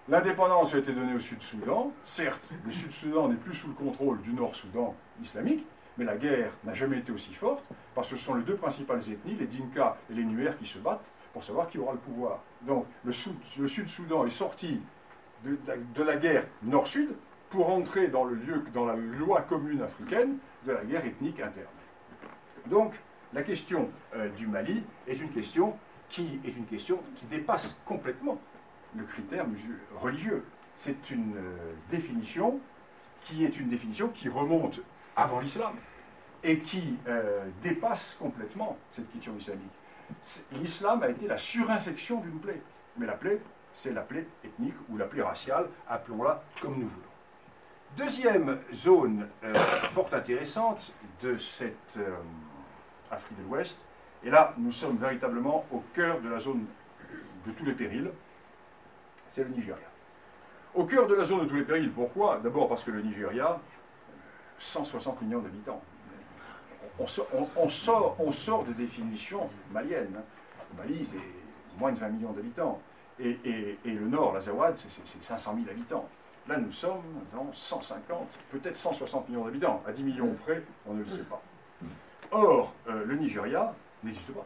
L'indépendance a été donnée au Sud-Soudan. Certes, le Sud-Soudan n'est plus sous le contrôle du Nord-Soudan islamique, mais la guerre n'a jamais été aussi forte, parce que ce sont les deux principales ethnies, les Dinka et les Nuer, qui se battent pour savoir qui aura le pouvoir. Donc le Sud-Soudan est sorti de la guerre Nord-Sud pour entrer dans la loi commune africaine de la guerre ethnique interne. Donc la question du Mali est une question qui dépasse complètement le critère religieux. C'est une définition qui remonte avant l'islam et qui dépasse complètement cette question islamique. L'islam a été la surinfection d'une plaie, mais la plaie, c'est la plaie ethnique ou la plaie raciale, appelons-la comme nous voulons. Deuxième zone fort intéressante de cette Afrique de l'Ouest, et là nous sommes véritablement au cœur de la zone de tous les périls, c'est le Nigeria. Au cœur de la zone de tous les périls, pourquoi? D'abord parce que le Nigeria, 160 millions d'habitants. On sort des définitions maliennes. Le Mali, c'est moins de 20 millions d'habitants. Et le nord, l'Azawad, c'est 500 000 habitants. Là, nous sommes dans 150, peut-être 160 millions d'habitants. À 10 millions près, on ne le sait pas. Or, le Nigeria n'existe pas.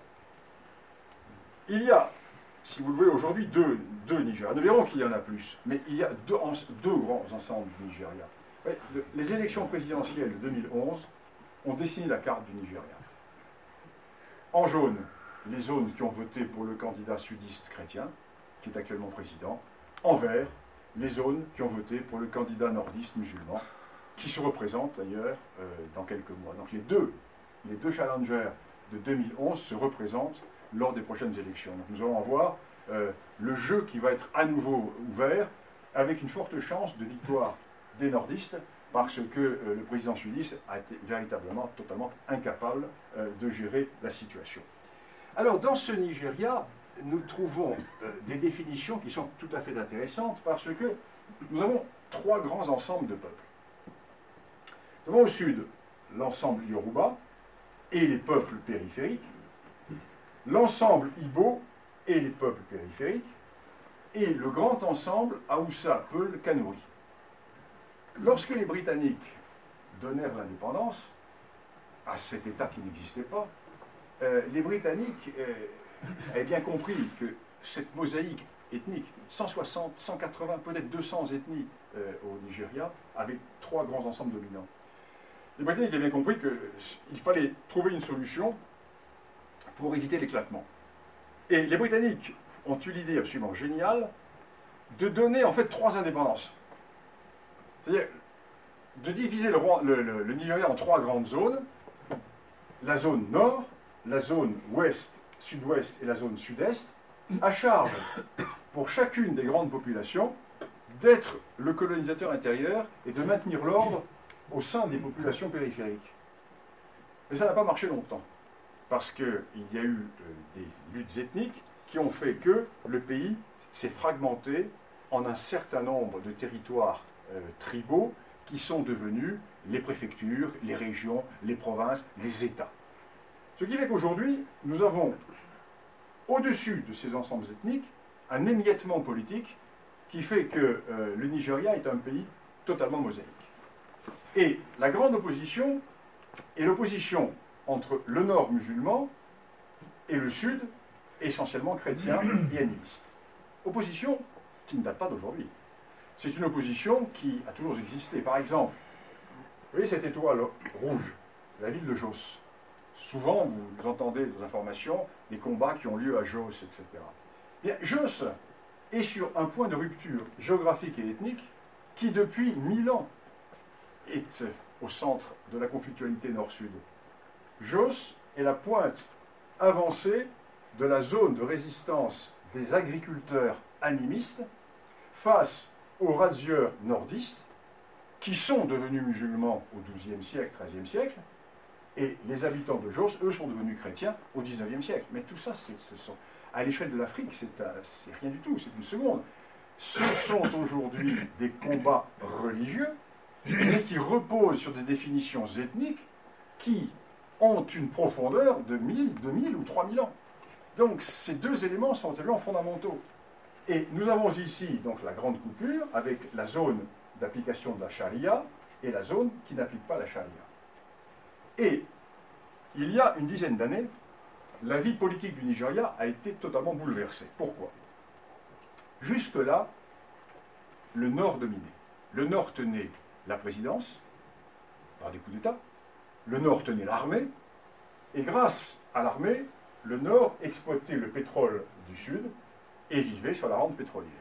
Il y a, si vous le voulez aujourd'hui, deux Nigeria. Nous verrons qu'il y en a plus, mais il y a deux grands ensembles du Nigeria. Les élections présidentielles de 2011 ont dessiné la carte du Nigeria. En jaune, les zones qui ont voté pour le candidat sudiste chrétien, qui est actuellement président. En vert, les zones qui ont voté pour le candidat nordiste musulman, qui se représente d'ailleurs dans quelques mois. Donc les deux challengers de 2011 se représentent lors des prochaines élections. Donc nous allons avoir le jeu qui va être à nouveau ouvert, avec une forte chance de victoire des nordistes, parce que le président sudiste a été véritablement, totalement incapable de gérer la situation. Alors, dans ce Nigeria, nous trouvons des définitions qui sont tout à fait intéressantes, parce que nous avons trois grands ensembles de peuples. Nous avons au sud l'ensemble Yoruba et les peuples périphériques, l'ensemble Igbo et les peuples périphériques, et le grand ensemble Haoussa, Peul, Kanuri. Lorsque les Britanniques donnèrent l'indépendance à cet État qui n'existait pas, les Britanniques avaient bien compris que cette mosaïque ethnique, 160, 180, peut-être 200 ethnies au Nigeria, avec trois grands ensembles dominants. Les Britanniques avaient bien compris qu'il fallait trouver une solution pour éviter l'éclatement. Et les Britanniques ont eu l'idée absolument géniale de donner en fait trois indépendances. C'est-à-dire de diviser le Nigeria en trois grandes zones, la zone nord, la zone ouest, sud-ouest et la zone sud-est, à charge pour chacune des grandes populations d'être le colonisateur intérieur et de maintenir l'ordre au sein des populations périphériques. Mais ça n'a pas marché longtemps, parce qu'il y a eu des luttes ethniques qui ont fait que le pays s'est fragmenté en un certain nombre de territoires tribaux qui sont devenus les préfectures, les régions, les provinces, les États. Ce qui fait qu'aujourd'hui, nous avons, au-dessus de ces ensembles ethniques, un émiettement politique qui fait que le Nigeria est un pays totalement mosaïque. Et la grande opposition est l'opposition entre le nord musulman et le sud, essentiellement chrétien et animiste. Opposition qui ne date pas d'aujourd'hui. C'est une opposition qui a toujours existé. Par exemple, vous voyez cette étoile rouge, la ville de Jos. Souvent, vous entendez des informations, des combats qui ont lieu à Jos, etc. Bien, Jos est sur un point de rupture géographique et ethnique qui, depuis 1000 ans, est au centre de la conflictualité nord-sud. Jos est la pointe avancée de la zone de résistance des agriculteurs animistes face aux razzieurs nordistes qui sont devenus musulmans au XIIe siècle, XIIIe siècle, et les habitants de Jos, eux, sont devenus chrétiens au XIXe siècle. Mais tout ça, à l'échelle de l'Afrique, c'est rien du tout, c'est une seconde. Ce sont aujourd'hui des combats religieux, mais qui reposent sur des définitions ethniques qui ont une profondeur de 1000 ou 3000 ans. Donc ces deux éléments sont absolument fondamentaux. Et nous avons ici donc la grande coupure avec la zone d'application de la charia et la zone qui n'applique pas la charia. Et il y a une dizaine d'années, la vie politique du Nigeria a été totalement bouleversée. Pourquoi? Jusque-là, le Nord dominait. Le Nord tenait la présidence, par des coups d'État. Le Nord tenait l'armée. Et grâce à l'armée, le Nord exploitait le pétrole du Sud et vivait sur la rente pétrolière.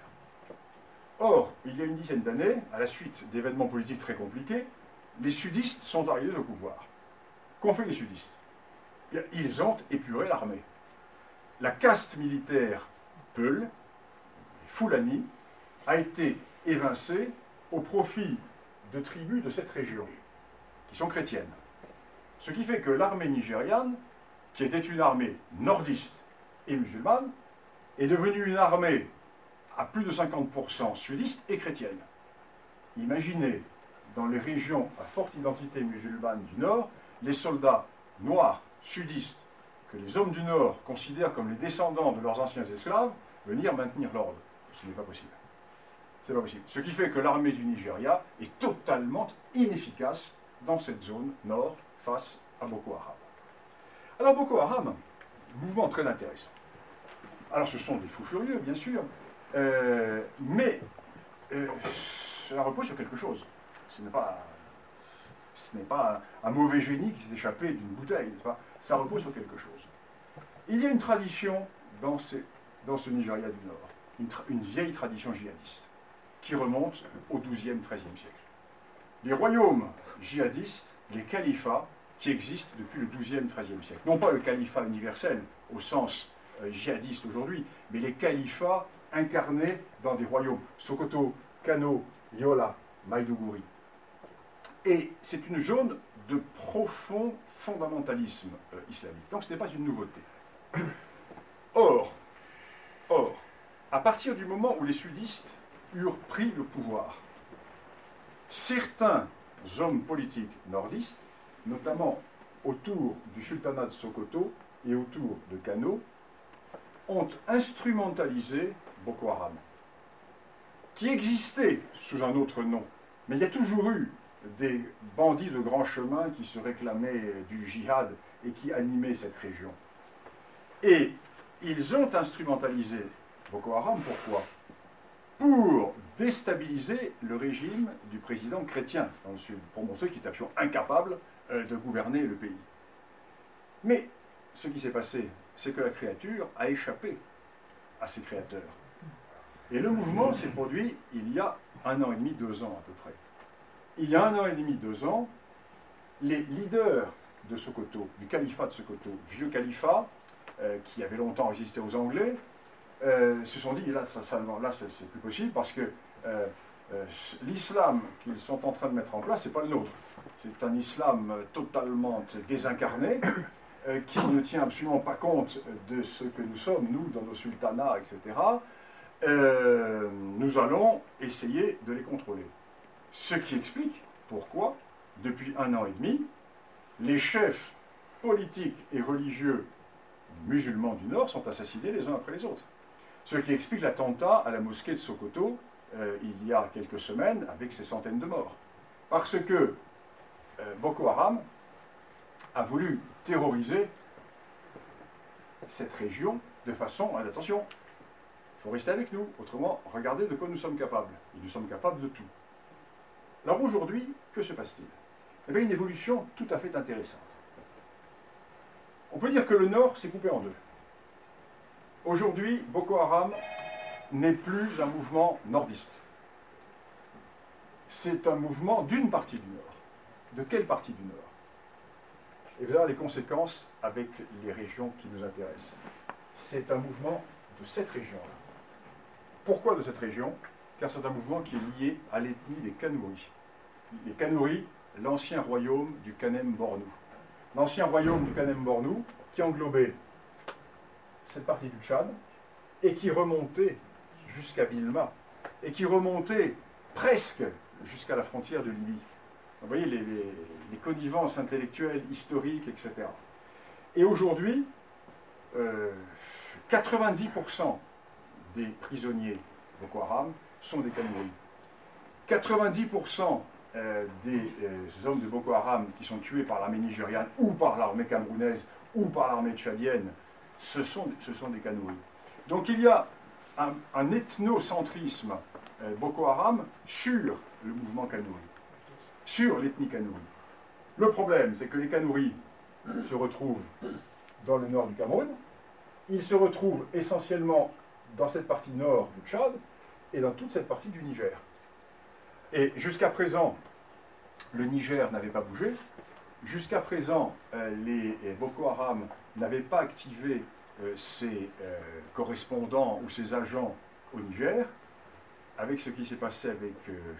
Or, il y a une dizaine d'années, à la suite d'événements politiques très compliqués, les sudistes sont arrivés au pouvoir. Qu'ont fait les sudistes? Bien, ils ont épuré l'armée. La caste militaire Peul, les Fulani, a été évincée au profit de tribus de cette région, qui sont chrétiennes. Ce qui fait que l'armée nigériane, qui était une armée nordiste et musulmane, est devenue une armée à plus de 50% sudiste et chrétienne. Imaginez, dans les régions à forte identité musulmane du Nord, les soldats noirs, sudistes, que les hommes du Nord considèrent comme les descendants de leurs anciens esclaves, venir maintenir l'ordre. Ce n'est pas possible. C'est pas possible. Ce qui fait que l'armée du Nigeria est totalement inefficace dans cette zone nord face à Boko Haram. Alors Boko Haram, mouvement très intéressant. Alors ce sont des fous furieux, bien sûr, mais cela repose sur quelque chose. Ce n'est pas un mauvais génie qui s'est échappé d'une bouteille, n'est-ce pas? Ça repose sur quelque chose. Il y a une tradition dans ce Nigeria du Nord, une vieille tradition djihadiste, qui remonte au XIIe, XIIIe siècle. Les royaumes djihadistes, les califats, qui existent depuis le XIIe, XIIIe siècle. Non pas le califat universel, au sens djihadiste aujourd'hui, mais les califats incarnés dans des royaumes. Sokoto, Kano, Yola, Maïdougouri. Et c'est une zone de profond fondamentalisme islamique. Donc ce n'est pas une nouveauté. Or, à partir du moment où les sudistes eurent pris le pouvoir, certains hommes politiques nordistes, notamment autour du sultanat de Sokoto et autour de Kano, ont instrumentalisé Boko Haram, qui existait sous un autre nom. Mais il y a toujours eu des bandits de grand chemin qui se réclamaient du djihad et qui animaient cette région. Et ils ont instrumentalisé Boko Haram, pourquoi? Pour déstabiliser le régime du président chrétien dans le sud, pour montrer qu'il est absolument incapable de gouverner le pays. Mais ce qui s'est passé, c'est que la créature a échappé à ses créateurs. Et le mouvement s'est produit il y a 1 an et demi, 2 ans à peu près. Il y a 1 an et demi, 2 ans, les leaders de Sokoto, du califat de Sokoto, vieux califat, qui avait longtemps résisté aux Anglais, se sont dit, là, c'est plus possible, parce que l'islam qu'ils sont en train de mettre en place, c'est pas le nôtre. C'est un islam totalement désincarné, qui ne tient absolument pas compte de ce que nous sommes, nous, dans nos sultanats, etc. Nous allons essayer de les contrôler. Ce qui explique pourquoi, depuis 1 an et demi, les chefs politiques et religieux musulmans du Nord sont assassinés les uns après les autres. Ce qui explique l'attentat à la mosquée de Sokoto il y a quelques semaines avec ces centaines de morts. Parce que Boko Haram a voulu terroriser cette région de façon, attention, il faut rester avec nous, autrement, regardez de quoi nous sommes capables. Et nous sommes capables de tout. Alors aujourd'hui, que se passe-t-il? Eh bien, une évolution tout à fait intéressante. On peut dire que le Nord s'est coupé en deux. Aujourd'hui, Boko Haram n'est plus un mouvement nordiste. C'est un mouvement d'une partie du Nord. De quelle partie du Nord? Et voilà les conséquences avec les régions qui nous intéressent. C'est un mouvement de cette région-là. Pourquoi de cette région? Car c'est un mouvement qui est lié à l'ethnie des Kanouris. Les Kanouris, l'ancien royaume du Kanem-Bornou. L'ancien royaume du Kanem-Bornou qui englobait cette partie du Tchad et qui remontait jusqu'à Bilma et qui remontait presque jusqu'à la frontière de Libye. Vous voyez les connivences intellectuelles, historiques, etc. Et aujourd'hui, 90% des prisonniers Boko Haram sont des Kanouris. 90% des hommes de Boko Haram qui sont tués par l'armée nigériane ou par l'armée camerounaise ou par l'armée tchadienne, ce sont des Kanouris. Donc il y a un ethnocentrisme Boko Haram sur le mouvement Kanouri, sur l'ethnie Kanouri. Le problème, c'est que les Kanouris se retrouvent dans le nord du Cameroun, ils se retrouvent essentiellement dans cette partie nord du Tchad et dans toute cette partie du Niger. Et jusqu'à présent, le Niger n'avait pas bougé. Jusqu'à présent, les Boko Haram n'avaient pas activé ses correspondants ou ses agents au Niger. Avec ce qui s'est passé avec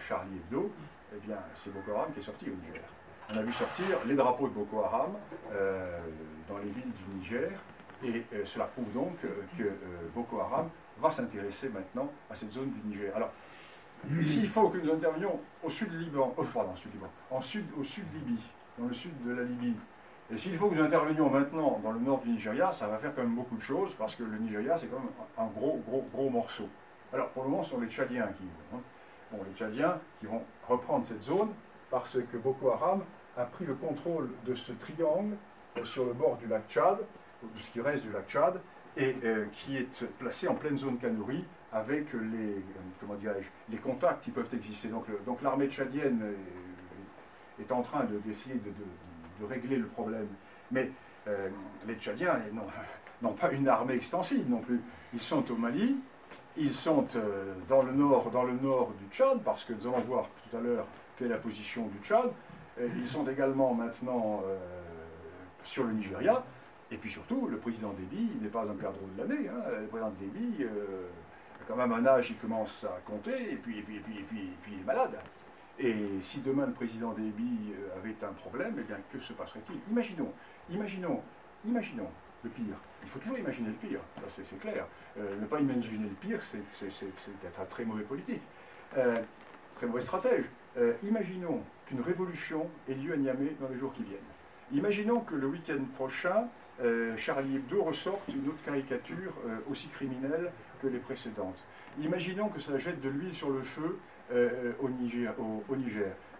Charlie Hebdo, eh bien, c'est Boko Haram qui est sorti au Niger. On a vu sortir les drapeaux de Boko Haram dans les villes du Niger, et cela prouve donc que Boko Haram va s'intéresser maintenant à cette zone du Niger. Alors, s'il faut que nous intervenions au sud du Liban, au sud Libye, dans le sud de la Libye, et s'il faut que nous intervenions maintenant dans le nord du Nigeria, ça va faire quand même beaucoup de choses, parce que le Nigeria, c'est quand même un gros morceau. Alors, pour le moment, ce sont les Tchadiens qui vont. Bon, les Tchadiens qui vont reprendre cette zone, parce que Boko Haram a pris le contrôle de ce triangle sur le bord du lac Tchad, de ce qui reste du lac Tchad, et qui est placé en pleine zone Kanouri, avec les contacts qui peuvent exister. Donc l'armée tchadienne est en train d'essayer de régler le problème. Mais les Tchadiens n'ont pas une armée extensive non plus. Ils sont au Mali, ils sont dans le nord du Tchad, parce que nous allons voir tout à l'heure quelle est la position du Tchad. Ils sont également maintenant sur le Nigeria. Et puis surtout, le président Déby n'est pas un perdreau de l'année. Hein. Le président Déby a quand même un âge, il commence à compter, et puis il est malade. Et si demain le président Déby avait un problème, eh bien que se passerait-il? Imaginons le pire. Il faut toujours imaginer le pire, c'est clair. Ne pas imaginer le pire, c'est être un très mauvais politique, très mauvais stratège. Imaginons qu'une révolution ait lieu à Niamey dans les jours qui viennent. Imaginons que le week-end prochain, Charlie Hebdo ressorte une autre caricature aussi criminelle que les précédentes. Imaginons que ça jette de l'huile sur le feu au Niger,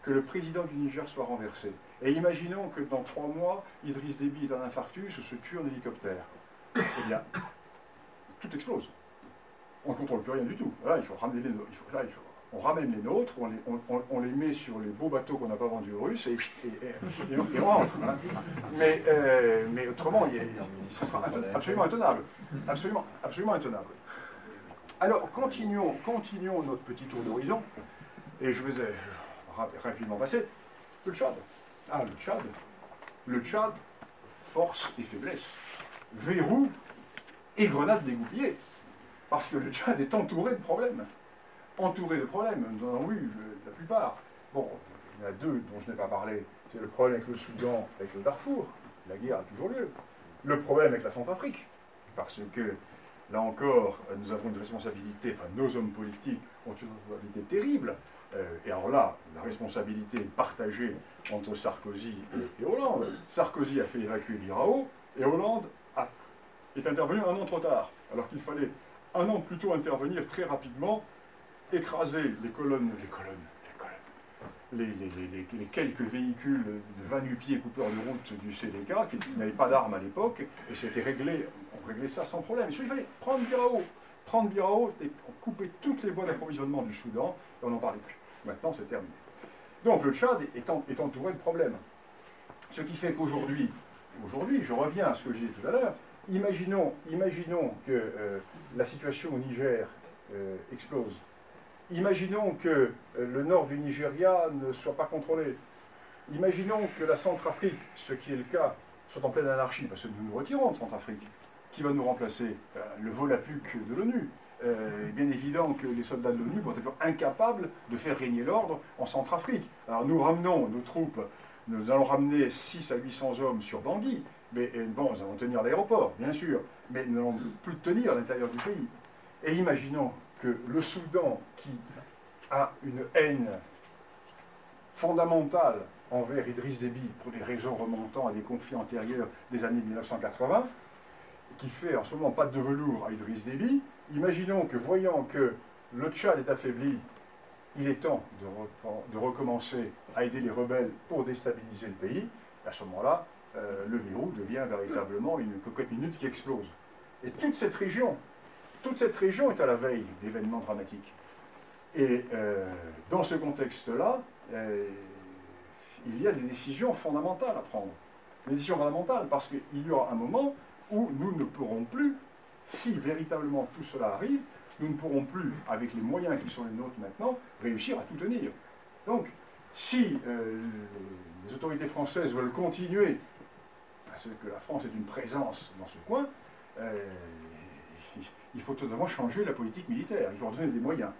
que le président du Niger soit renversé. Et imaginons que dans 3 mois, Idriss Déby est un infarctus ou se tue en hélicoptère. Eh bien, tout explose. On ne contrôle plus rien du tout. Là, il faut ramener les nôtres. On ramène les nôtres, on les met sur les beaux bateaux qu'on n'a pas vendus aux Russes et on rentre. Hein. Mais autrement, ce sera absolument intenable. Absolument intenable. Alors, continuons notre petit tour d'horizon. Et je vais rapidement passer. Le Tchad. Le Tchad, force et faiblesse. Verrou et grenade dégoupillée. Parce que le Tchad est entouré de problèmes. Nous en avons eu la plupart. Bon, il y en a 2 dont je n'ai pas parlé. C'est le problème avec le Soudan, avec le Darfour. La guerre a toujours lieu. Le problème avec la Centrafrique. Parce que, là encore, nous avons une responsabilité, enfin nos hommes politiques ont une responsabilité terrible. Et alors là, la responsabilité est partagée entre Sarkozy et Hollande. Sarkozy a fait évacuer Birao, et Hollande est intervenu 1 an trop tard. Alors qu'il fallait 1 an plus tôt intervenir très rapidement, écraser les quelques véhicules de 20 nu-pieds coupeurs de route du CDK qui n'avaient pas d'armes à l'époque, et c'était réglé, on réglait ça sans problème. Il fallait prendre Birao et couper toutes les voies d'approvisionnement du Soudan, et on n'en parlait plus. Maintenant, c'est terminé. Donc le Tchad est entouré de problèmes. Ce qui fait qu'aujourd'hui, je reviens à ce que j'ai dit tout à l'heure, imaginons que la situation au Niger explose. Imaginons que le nord du Nigeria ne soit pas contrôlé. Imaginons que la Centrafrique, ce qui est le cas, soit en pleine anarchie, parce que nous nous retirons de Centrafrique. Qui va nous remplacer? Le Volapuc de l'ONU. Il est bien évident que les soldats de l'ONU vont être incapables de faire régner l'ordre en Centrafrique. Alors nous ramenons nos troupes, nous allons ramener 600 à 800 hommes sur Bangui, mais bon, nous allons tenir l'aéroport, bien sûr, mais nous n'allons plus tenir à l'intérieur du pays. Et imaginons que le Soudan, qui a une haine fondamentale envers Idriss Déby pour des raisons remontant à des conflits antérieurs des années 1980, qui fait en ce moment pas de velours à Idriss Déby, imaginons que, voyant que le Tchad est affaibli, il est temps de recommencer à aider les rebelles pour déstabiliser le pays. À ce moment-là, le verrou devient véritablement une cocotte minute qui explose. Et toute cette région est à la veille d'événements dramatiques. Et dans ce contexte-là, il y a des décisions fondamentales à prendre. Des décisions fondamentales parce qu'il y aura un moment où nous ne pourrons plus, si véritablement tout cela arrive, nous ne pourrons plus, avec les moyens qui sont les nôtres maintenant, réussir à tout tenir. Donc, si les autorités françaises veulent continuer, parce que la France est une présence dans ce coin, il faut totalement changer la politique militaire. Il faut leur donner des moyens,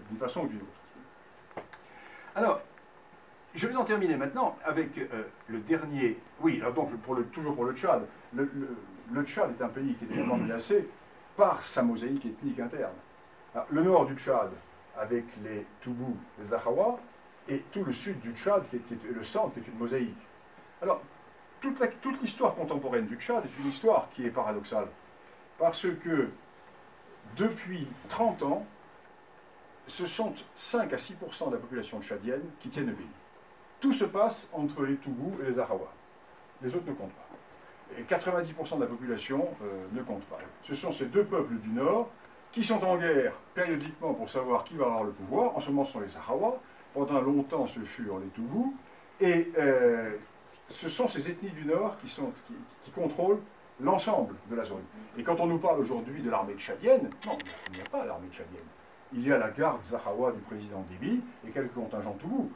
d'une façon ou d'une autre. Alors, je vais en terminer maintenant avec le dernier. Oui, alors donc toujours pour le Tchad. Le Tchad est un pays qui est également menacé par sa mosaïque ethnique interne. Alors, le nord du Tchad, avec les Toubous, les Zahawa, et tout le sud du Tchad, qui est le centre, qui est une mosaïque. Alors, toute l'histoire contemporaine du Tchad est une histoire qui est paradoxale. Parce que, depuis 30 ans, ce sont 5 à 6% de la population tchadienne qui tiennent le pays. Tout se passe entre les Toubous et les Zahawa. Les autres ne comptent pas. Et 90% de la population ne compte pas. Ce sont ces deux peuples du Nord qui sont en guerre périodiquement pour savoir qui va avoir le pouvoir. En ce moment, ce sont les Zahawa. Pendant longtemps, ce furent les Toubous. Et ce sont ces ethnies du Nord qui contrôlent l'ensemble de la zone. Et quand on nous parle aujourd'hui de l'armée tchadienne, non, il n'y a pas l'armée tchadienne. Il y a la garde Zahawa du président Déby et quelques contingents Toubous.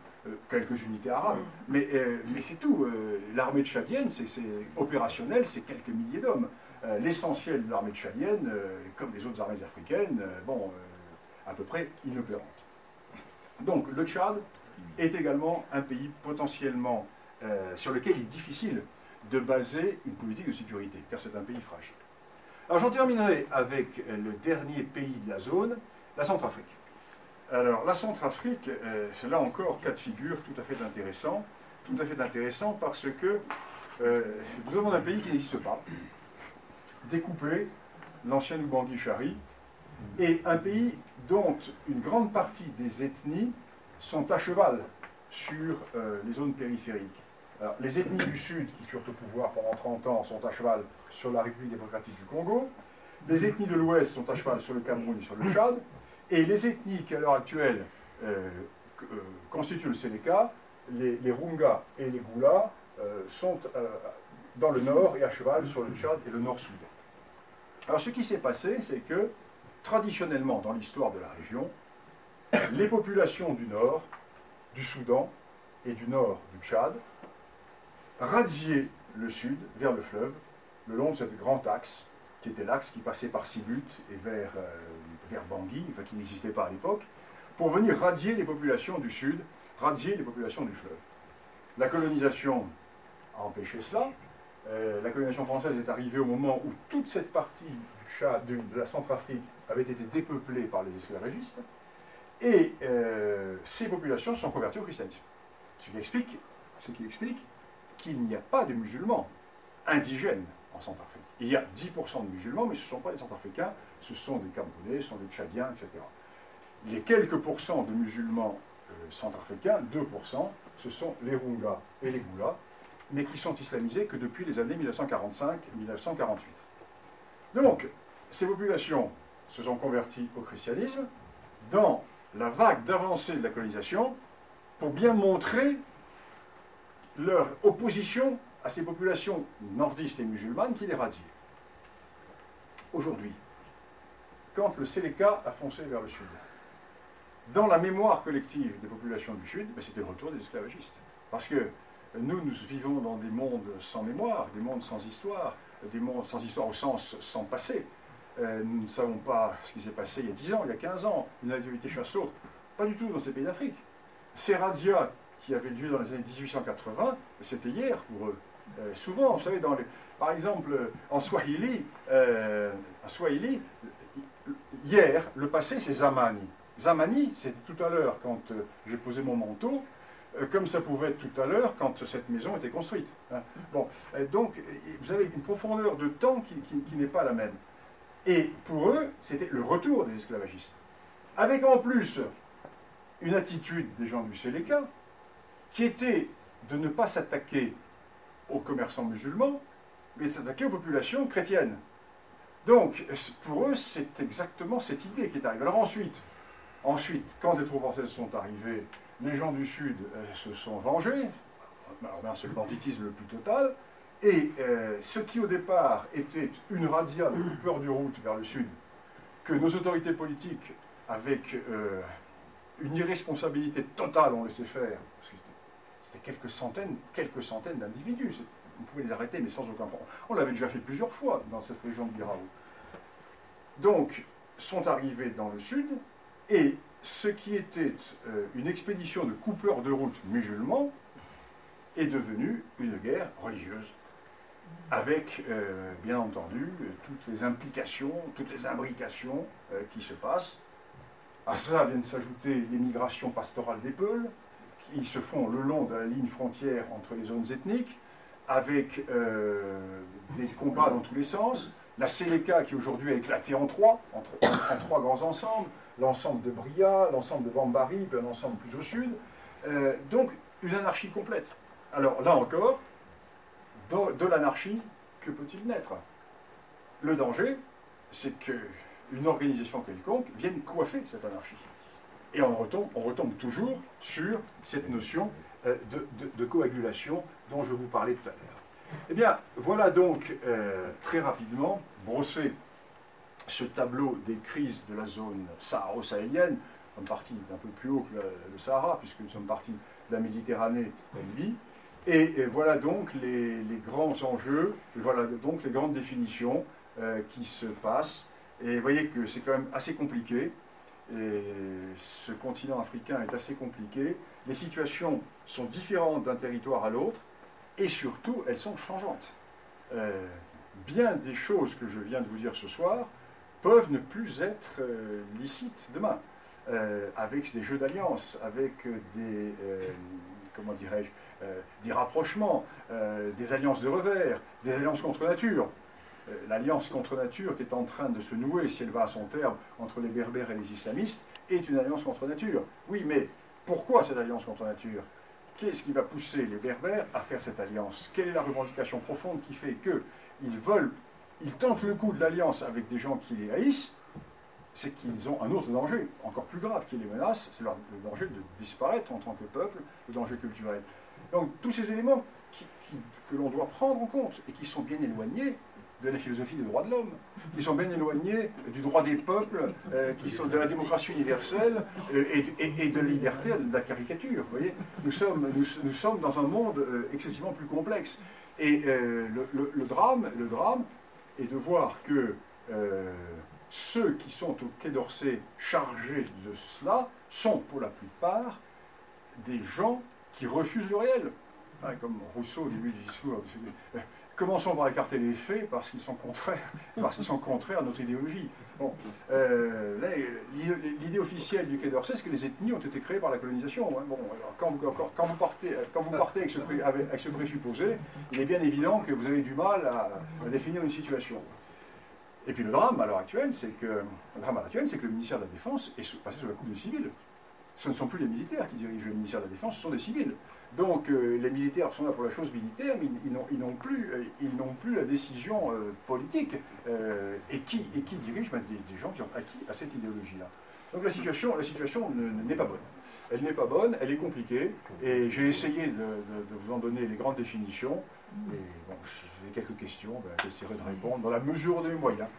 Quelques unités arabes, mais c'est tout. L'armée tchadienne, c'est opérationnel, c'est quelques milliers d'hommes. L'essentiel de l'armée tchadienne, comme les autres armées africaines, à peu près inopérante. Donc le Tchad est également un pays potentiellement sur lequel il est difficile de baser une politique de sécurité, car c'est un pays fragile. Alors j'en terminerai avec le dernier pays de la zone, la Centrafrique. Alors, la Centrafrique, c'est là encore cas de figure tout à fait intéressant parce que nous avons un pays qui n'existe pas, découpé, l'ancienne Oubangui-Chari, et un pays dont une grande partie des ethnies sont à cheval sur les zones périphériques. Alors, les ethnies du Sud, qui furent au pouvoir pendant 30 ans, sont à cheval sur la République démocratique du Congo, les ethnies de l'Ouest sont à cheval sur le Cameroun et sur le Tchad, et les ethnies qui, à l'heure actuelle, constituent le Sénéka, les Runga et les Goula, sont dans le nord et à cheval sur le Tchad et le nord-Soudan. Alors, ce qui s'est passé, c'est que, traditionnellement, dans l'histoire de la région, les populations du nord, du Soudan et du nord du Tchad, radiaient le sud vers le fleuve, le long de cet grand axe, qui était l'axe qui passait par Sibut et vers Bangui, enfin qui n'existait pas à l'époque, pour venir radier les populations du sud, radier les populations du fleuve. La colonisation a empêché cela. La colonisation française est arrivée au moment où toute cette partie du Tchad, de la Centrafrique avait été dépeuplée par les esclavagistes, et ces populations sont converties au christianisme. Ce qui explique qu'il n'y a pas de musulmans indigènes en Centrafrique. Il y a 10% de musulmans, mais ce ne sont pas des Centrafricains, ce sont des Camerounais, ce sont des Tchadiens, etc. Les quelques pourcents de musulmans centrafricains, 2%, ce sont les Runga et les Goula, mais qui sont islamisés que depuis les années 1945-1948. Donc, ces populations se sont converties au christianisme dans la vague d'avancée de la colonisation pour bien montrer leur opposition à ces populations nordistes et musulmanes qui les radiaient. Aujourd'hui, quand le Séléka a foncé vers le sud, dans la mémoire collective des populations du sud, c'était le retour des esclavagistes. Parce que nous vivons dans des mondes sans mémoire, des mondes sans histoire au sens sans passé. Nous ne savons pas ce qui s'est passé il y a 10 ans, il y a 15 ans, une activité chasse l'autre. Pas du tout dans ces pays d'Afrique. Ces razzias qui avaient lieu dans les années 1880, c'était hier pour eux. Souvent, vous savez, par exemple, en Swahili, hier, le passé, c'est Zamani. Zamani, c'est tout à l'heure, quand j'ai posé mon manteau, comme ça pouvait être tout à l'heure quand cette maison était construite. Hein. Bon, donc vous avez une profondeur de temps qui n'est pas la même. Et pour eux, c'était le retour des esclavagistes. Avec en plus une attitude des gens du Séléka, qui était de ne pas s'attaquer aux commerçants musulmans, mais de s'attaquer aux populations chrétiennes. Donc, pour eux, c'est exactement cette idée qui est arrivée. Alors ensuite, quand les troupes françaises sont arrivées, les gens du Sud se sont vengés. Alors bien, c'est le banditisme le plus total. Et ce qui au départ était une razzia de coupeurs de route vers le Sud, que nos autorités politiques, avec une irresponsabilité totale, ont laissé faire. C'était quelques centaines d'individus. On pouvait les arrêter, mais sans aucun problème. On l'avait déjà fait plusieurs fois dans cette région de Biraou. Donc, sont arrivés dans le sud, et ce qui était une expédition de coupeurs de route musulmans est devenu une guerre religieuse, avec, bien entendu, toutes les implications, toutes les imbrications qui se passent. À ça viennent s'ajouter les migrations pastorales des Peuls, qui se font le long de la ligne frontière entre les zones ethniques, avec des combats dans tous les sens. La Séléka qui aujourd'hui a éclaté en trois grands ensembles, l'ensemble de Bria, l'ensemble de Bambari, puis un ensemble plus au sud. Donc une anarchie complète. Alors là encore, de l'anarchie, que peut-il naître? Le danger, c'est qu'une organisation quelconque vienne coiffer cette anarchie. Et on retombe toujours sur cette notion de coagulation dont je vous parlais tout à l'heure. Eh bien, voilà donc très rapidement brossé ce tableau des crises de la zone saharo-sahélienne. Nous sommes partis d'un peu plus haut que le Sahara, puisque nous sommes partis de la Méditerranée, elle dit. Et voilà donc les grands enjeux, et voilà donc les grandes définitions qui se passent. Et vous voyez que c'est quand même assez compliqué. Et ce continent africain est assez compliqué. Les situations sont différentes d'un territoire à l'autre, et surtout, elles sont changeantes. Bien des choses que je viens de vous dire ce soir peuvent ne plus être licites demain, avec des jeux d'alliance, avec des, comment dirais-je, des rapprochements, des alliances de revers, des alliances contre nature. L'alliance contre nature qui est en train de se nouer, si elle va à son terme, entre les Berbères et les islamistes, est une alliance contre nature. Oui, mais pourquoi cette alliance contre nature? Qu'est-ce qui va pousser les Berbères à faire cette alliance? Quelle est la revendication profonde qui fait qu'ils tentent le coup de l'alliance avec des gens qui les haïssent? C'est qu'ils ont un autre danger, encore plus grave, qui les menace, c'est le danger de disparaître en tant que peuple, le danger culturel. Donc tous ces éléments que l'on doit prendre en compte et qui sont bien éloignés de la philosophie des droits de l'homme, qui sont bien éloignés du droit des peuples, qui sont de la démocratie universelle et de la liberté de la caricature. Vous voyez, nous sommes dans un monde excessivement plus complexe. Et le drame est de voir que ceux qui sont au Quai d'Orsay chargés de cela sont pour la plupart des gens qui refusent le réel. Hein, comme Rousseau au début du discours. Commençons par écarter les faits parce qu'ils sont contraires à notre idéologie. Bon, l'idée officielle du Quai d'Orsay, c'est que les ethnies ont été créées par la colonisation. Hein. Bon, alors quand vous partez avec ce présupposé, il est bien évident que vous avez du mal à définir une situation. Et puis le drame à l'heure actuelle, c'est que le ministère de la Défense est passé sous la coupe des civils. Ce ne sont plus les militaires qui dirigent le ministère de la Défense, ce sont des civils. Donc les militaires sont là pour la chose militaire, mais ils n'ont plus la décision politique. Et qui dirige des gens qui ont acquis à cette idéologie-là. Donc la situation n'est pas bonne. Elle n'est pas bonne, elle est compliquée, et j'ai essayé de vous en donner les grandes définitions. Et bon, si vous avez quelques questions, j'essaierai de répondre dans la mesure de mes moyens.